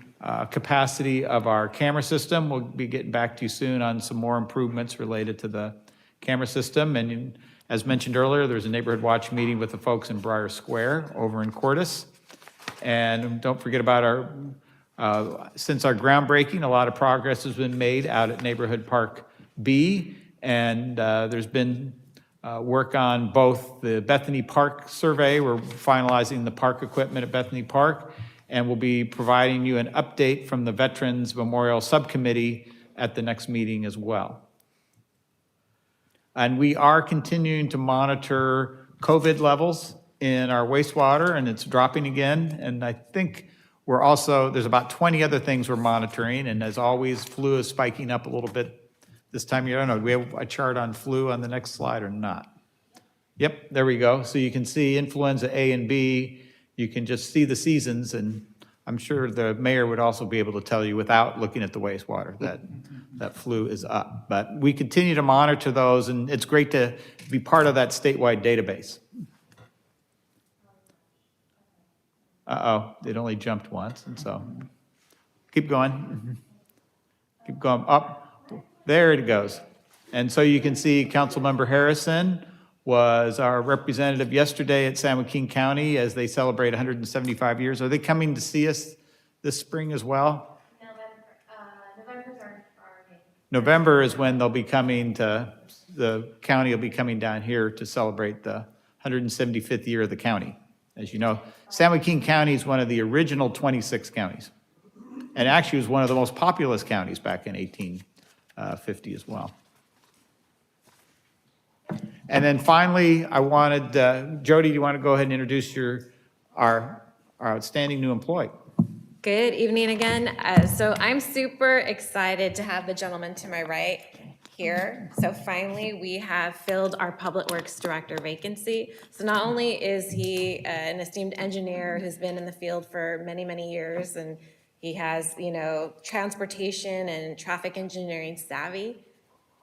capacity of our camera system. We'll be getting back to you soon on some more improvements related to the camera system. And as mentioned earlier, there's a neighborhood watch meeting with the folks in Briar Square over in Cordes. And don't forget about since our groundbreaking, a lot of progress has been made out at Neighborhood Park B. And there's been work on both the Bethany Park survey. We're finalizing the park equipment at Bethany Park. And we'll be providing you an update from the Veterans Memorial Subcommittee at the next meeting as well. And we are continuing to monitor COVID levels in our wastewater, and it's dropping again. And I think we're also, there's about 20 other things we're monitoring. And as always, flu is spiking up a little bit this time of year. I don't know, do we have a chart on flu on the next slide or not? Yep, there we go. So you can see influenza A and B. You can just see the seasons, and I'm sure the mayor would also be able to tell you without looking at the wastewater that flu is up. But we continue to monitor those, and it's great to be part of that statewide database. Uh-oh, it only jumped once, and so keep going. Keep going up. There it goes. And so you can see Councilmember Harrison was our representative yesterday at San Joaquin County as they celebrate 175 years. Are they coming to see us this spring as well? November is when they'll be coming to, the county will be coming down here to celebrate the 175th year of the county. As you know, San Joaquin County is one of the original 26 counties, and actually was one of the most populous counties back in 1850 as well. And then finally, I wanted, Jody, do you want to go ahead and introduce our outstanding new employee? Good evening again. So I'm super excited to have the gentleman to my right here. So finally, we have filled our Public Works Director vacancy. So not only is he an esteemed engineer who's been in the field for many, many years, and he has, transportation and traffic engineering savvy,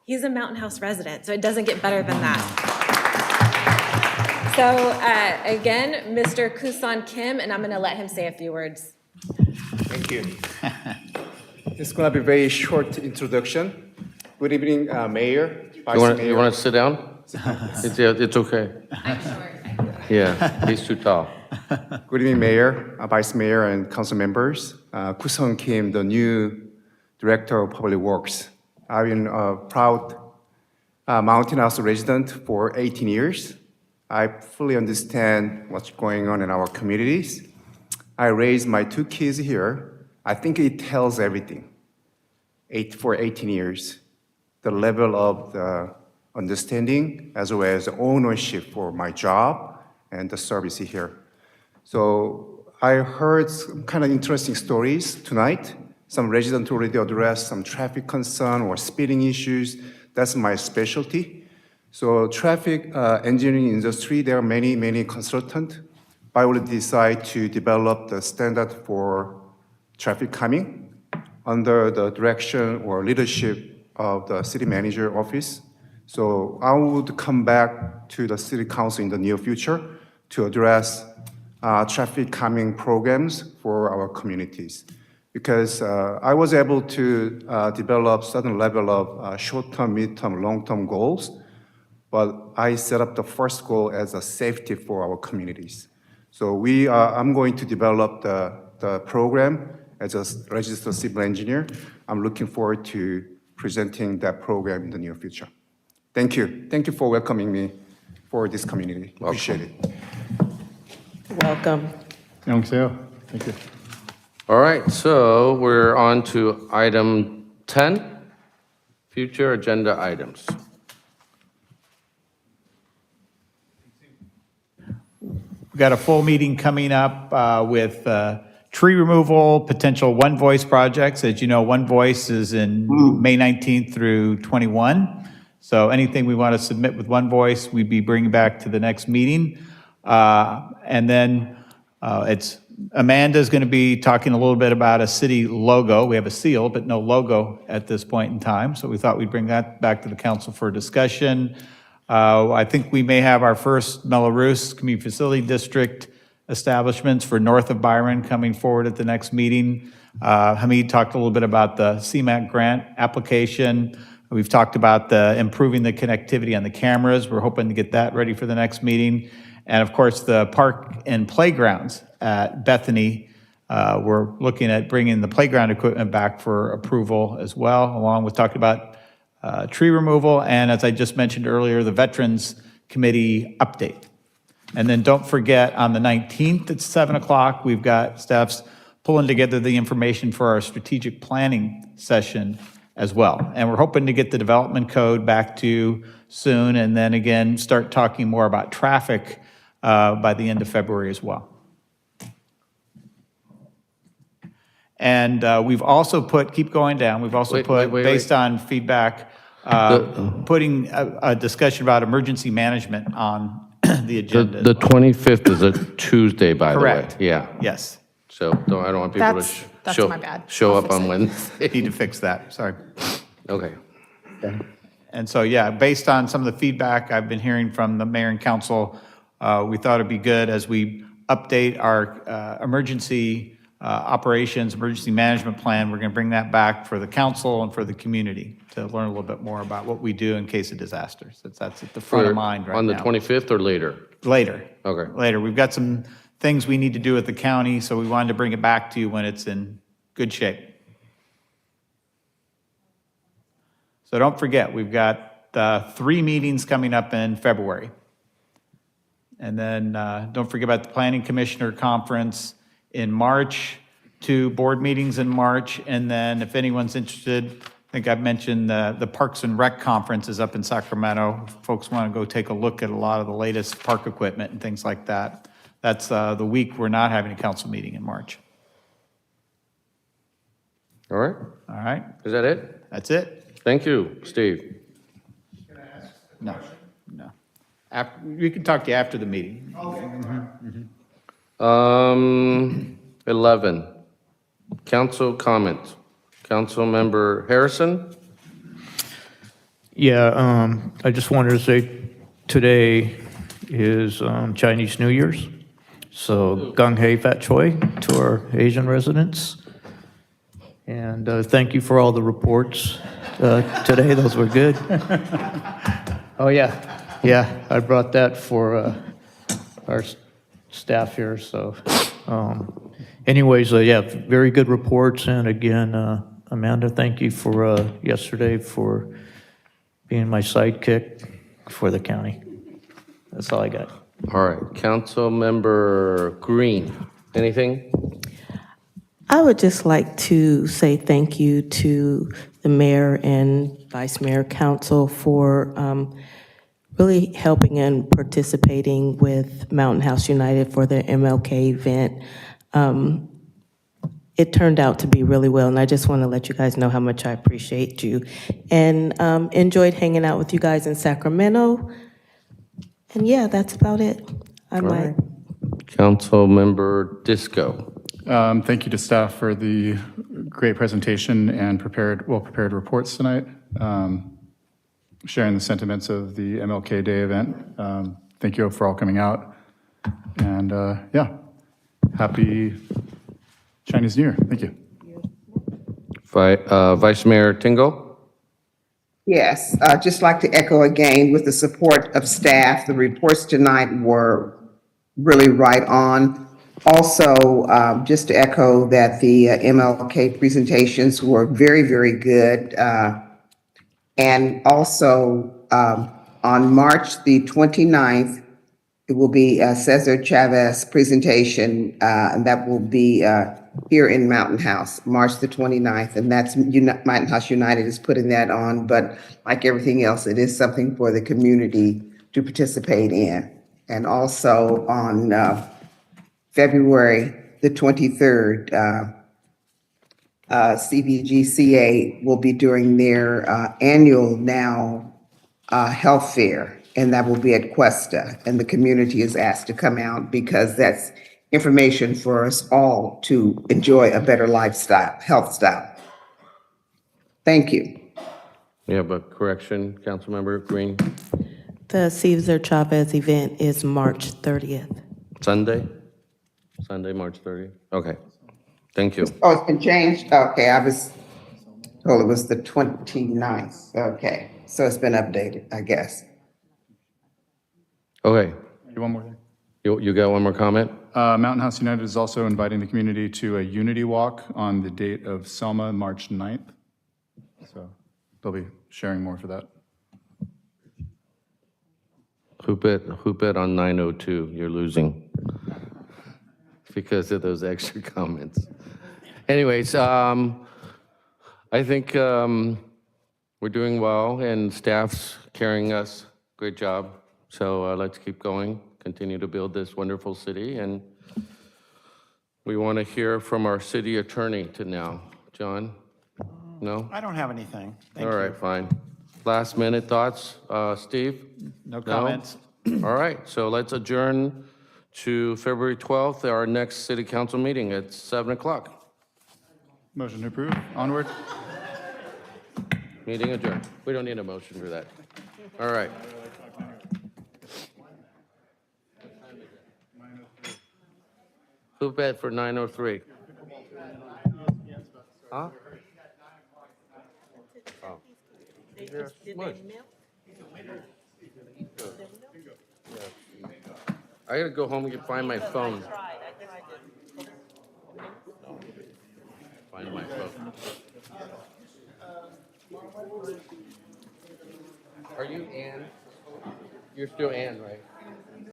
he's a Mountain House resident, so it doesn't get better than that. So again, Mr. Kusan Kim, and I'm going to let him say a few words. Thank you. It's going to be a very short introduction. Good evening, Mayor, Vice Mayor. You want to sit down? It's okay. I'm short. Yeah, he's too tall. Good evening, Mayor, Vice Mayor, and council members. Kusan Kim, the new Director of Public Works. I've been a proud Mountain House resident for 18 years. I fully understand what's going on in our communities. I raised my 2 kids here. I think it tells everything. For 18 years, the level of the understanding as well as ownership for my job and the service here. So I heard some kind of interesting stories tonight. Some residents already addressed some traffic concern or speeding issues. That's my specialty. So traffic engineering industry, there are many, many consultants. I will decide to develop the standard for traffic calming under the direction or leadership of the city manager office. So I would come back to the city council in the near future to address traffic calming programs for our communities. Because I was able to develop certain level of short-term, mid-term, long-term goals, but I set up the first goal as a safety for our communities. So I'm going to develop the program as a registered civil engineer. I'm looking forward to presenting that program in the near future. Thank you. Thank you for welcoming me for this community. Appreciate it. Welcome. 안녕하세요. Thank you. All right, so we're on to item 10, future agenda items. We've got a full meeting coming up with tree removal, potential One Voice projects. As you know, One Voice is in May 19th through 21. So anything we want to submit with One Voice, we'd be bringing back to the next meeting. And then Amanda's going to be talking a little bit about a city logo. We have a seal, but no logo at this point in time. So we thought we'd bring that back to the council for discussion. I think we may have our first Mello-Roos Community Facility District establishments for north of Byron coming forward at the next meeting. Hamid talked a little bit about the CMAQ grant application. We've talked about improving the connectivity on the cameras. We're hoping to get that ready for the next meeting. And of course, the park and playgrounds at Bethany, we're looking at bringing the playground equipment back for approval as well, along with talking about tree removal, and as I just mentioned earlier, the Veterans Committee update. And then don't forget, on the 19th at 7 o'clock, we've got staffs pulling together the information for our strategic planning session as well. And we're hoping to get the development code back to you soon, and then again, start talking more about traffic by the end of February as well. And we've also put, keep going down, we've also put, based on feedback, putting a discussion about emergency management on the agenda. The 25th is a Tuesday, by the way. Correct. Yeah. Yes. So I don't want people That's to my bad. show I'll up fix on it. Wednesday. Need to fix that, sorry. Okay. And so, yeah, based on some of the feedback I've been hearing from the mayor and council, we thought it'd be good as we update our emergency operations, emergency management plan. We're going to bring that back for the council and for the community to learn a little bit more about what we do in case of disasters. That's at the front of mind right now. On the 25th or later? Later. Okay. Later. We've got some things we need to do at the county, so we wanted to bring it back to you when it's in good shape. So don't forget, we've got 3 meetings coming up in February. And then don't forget about the Planning Commissioner Conference in March, 2 board meetings in March, and then if anyone's interested, I think I've mentioned the Parks and Rec Conference is up in Sacramento. If folks want to go take a look at a lot of the latest park equipment and things like that. That's the week we're not having a council meeting in March. All right. All right? Is that it? That's it? Thank you, Steve. No, no. We can talk to you after the meeting. 11, council comments. Councilmember Harrison? Yeah, I just wanted to say today is Chinese New Year's. So Gung Hei Fat Choi to our Asian residents. And thank you for all the reports today. Those were good. Oh, yeah. Yeah, I brought that for our staff here. So anyways, yeah, very good reports. And again, Amanda, thank you for yesterday for being my sidekick for the county. That's all I got. All right, Councilmember Green, anything? I would just like to say thank you to the mayor and vice mayor council for really helping and participating with Mountain House United for their MLK event. It turned out to be really well, and I just want to let you guys know how much I appreciate you. And enjoyed hanging out with you guys in Sacramento. And yeah, that's about it. I might. Councilmember Disco. Thank you to staff for the great presentation and well-prepared reports tonight. Sharing the sentiments of the MLK Day event. Thank you for all coming out. And yeah, happy Chinese New Year. Thank you. Vice Mayor Tingle? Yes, I'd just like to echo again with the support of staff. The reports tonight were really right on. Also, just to echo that the MLK presentations were very, very good. And also, on March the 29th, it will be Cesar Chavez presentation, and that will be here in Mountain House, March the 29th. And that's Mountain House United is putting that on, but like everything else, it is something for the community to participate in. And also on February the 23rd, CVGCA will be doing their annual health fair, and that will be at Cuesta. And the community is asked to come out because that's information for us all to enjoy a better lifestyle, health style. Thank you. We have a correction, Councilmember Green. The Cesar Chavez event is March 30th. Sunday? Sunday, March 30th? Okay. Thank you. Oh, it's been changed? Okay, I was told it was the 29th. Okay, so it's been updated, I guess. Okay. One more thing. You got one more comment? Mountain House United is also inviting the community to a unity walk on the date of Selma, March 9th. So they'll be sharing more for that. Who bet on 902? You're losing because of those extra comments. Anyways, I think we're doing well and staff's carrying us. Great job. So let's keep going, continue to build this wonderful city. And we want to hear from our city attorney to now. John? No? I don't have anything. Thank All you. right, fine. Last minute thoughts, Steve? No comments. All right, so let's adjourn to February 12th, our next city council meeting at 7 o'clock. Motion to approve. Onward. Meeting adjourned. We don't need a motion for that. All right. Who bet for 9:03? Huh? Oh. I gotta go home and find my phone. Find my phone. Are you Ann? You're still Ann, right?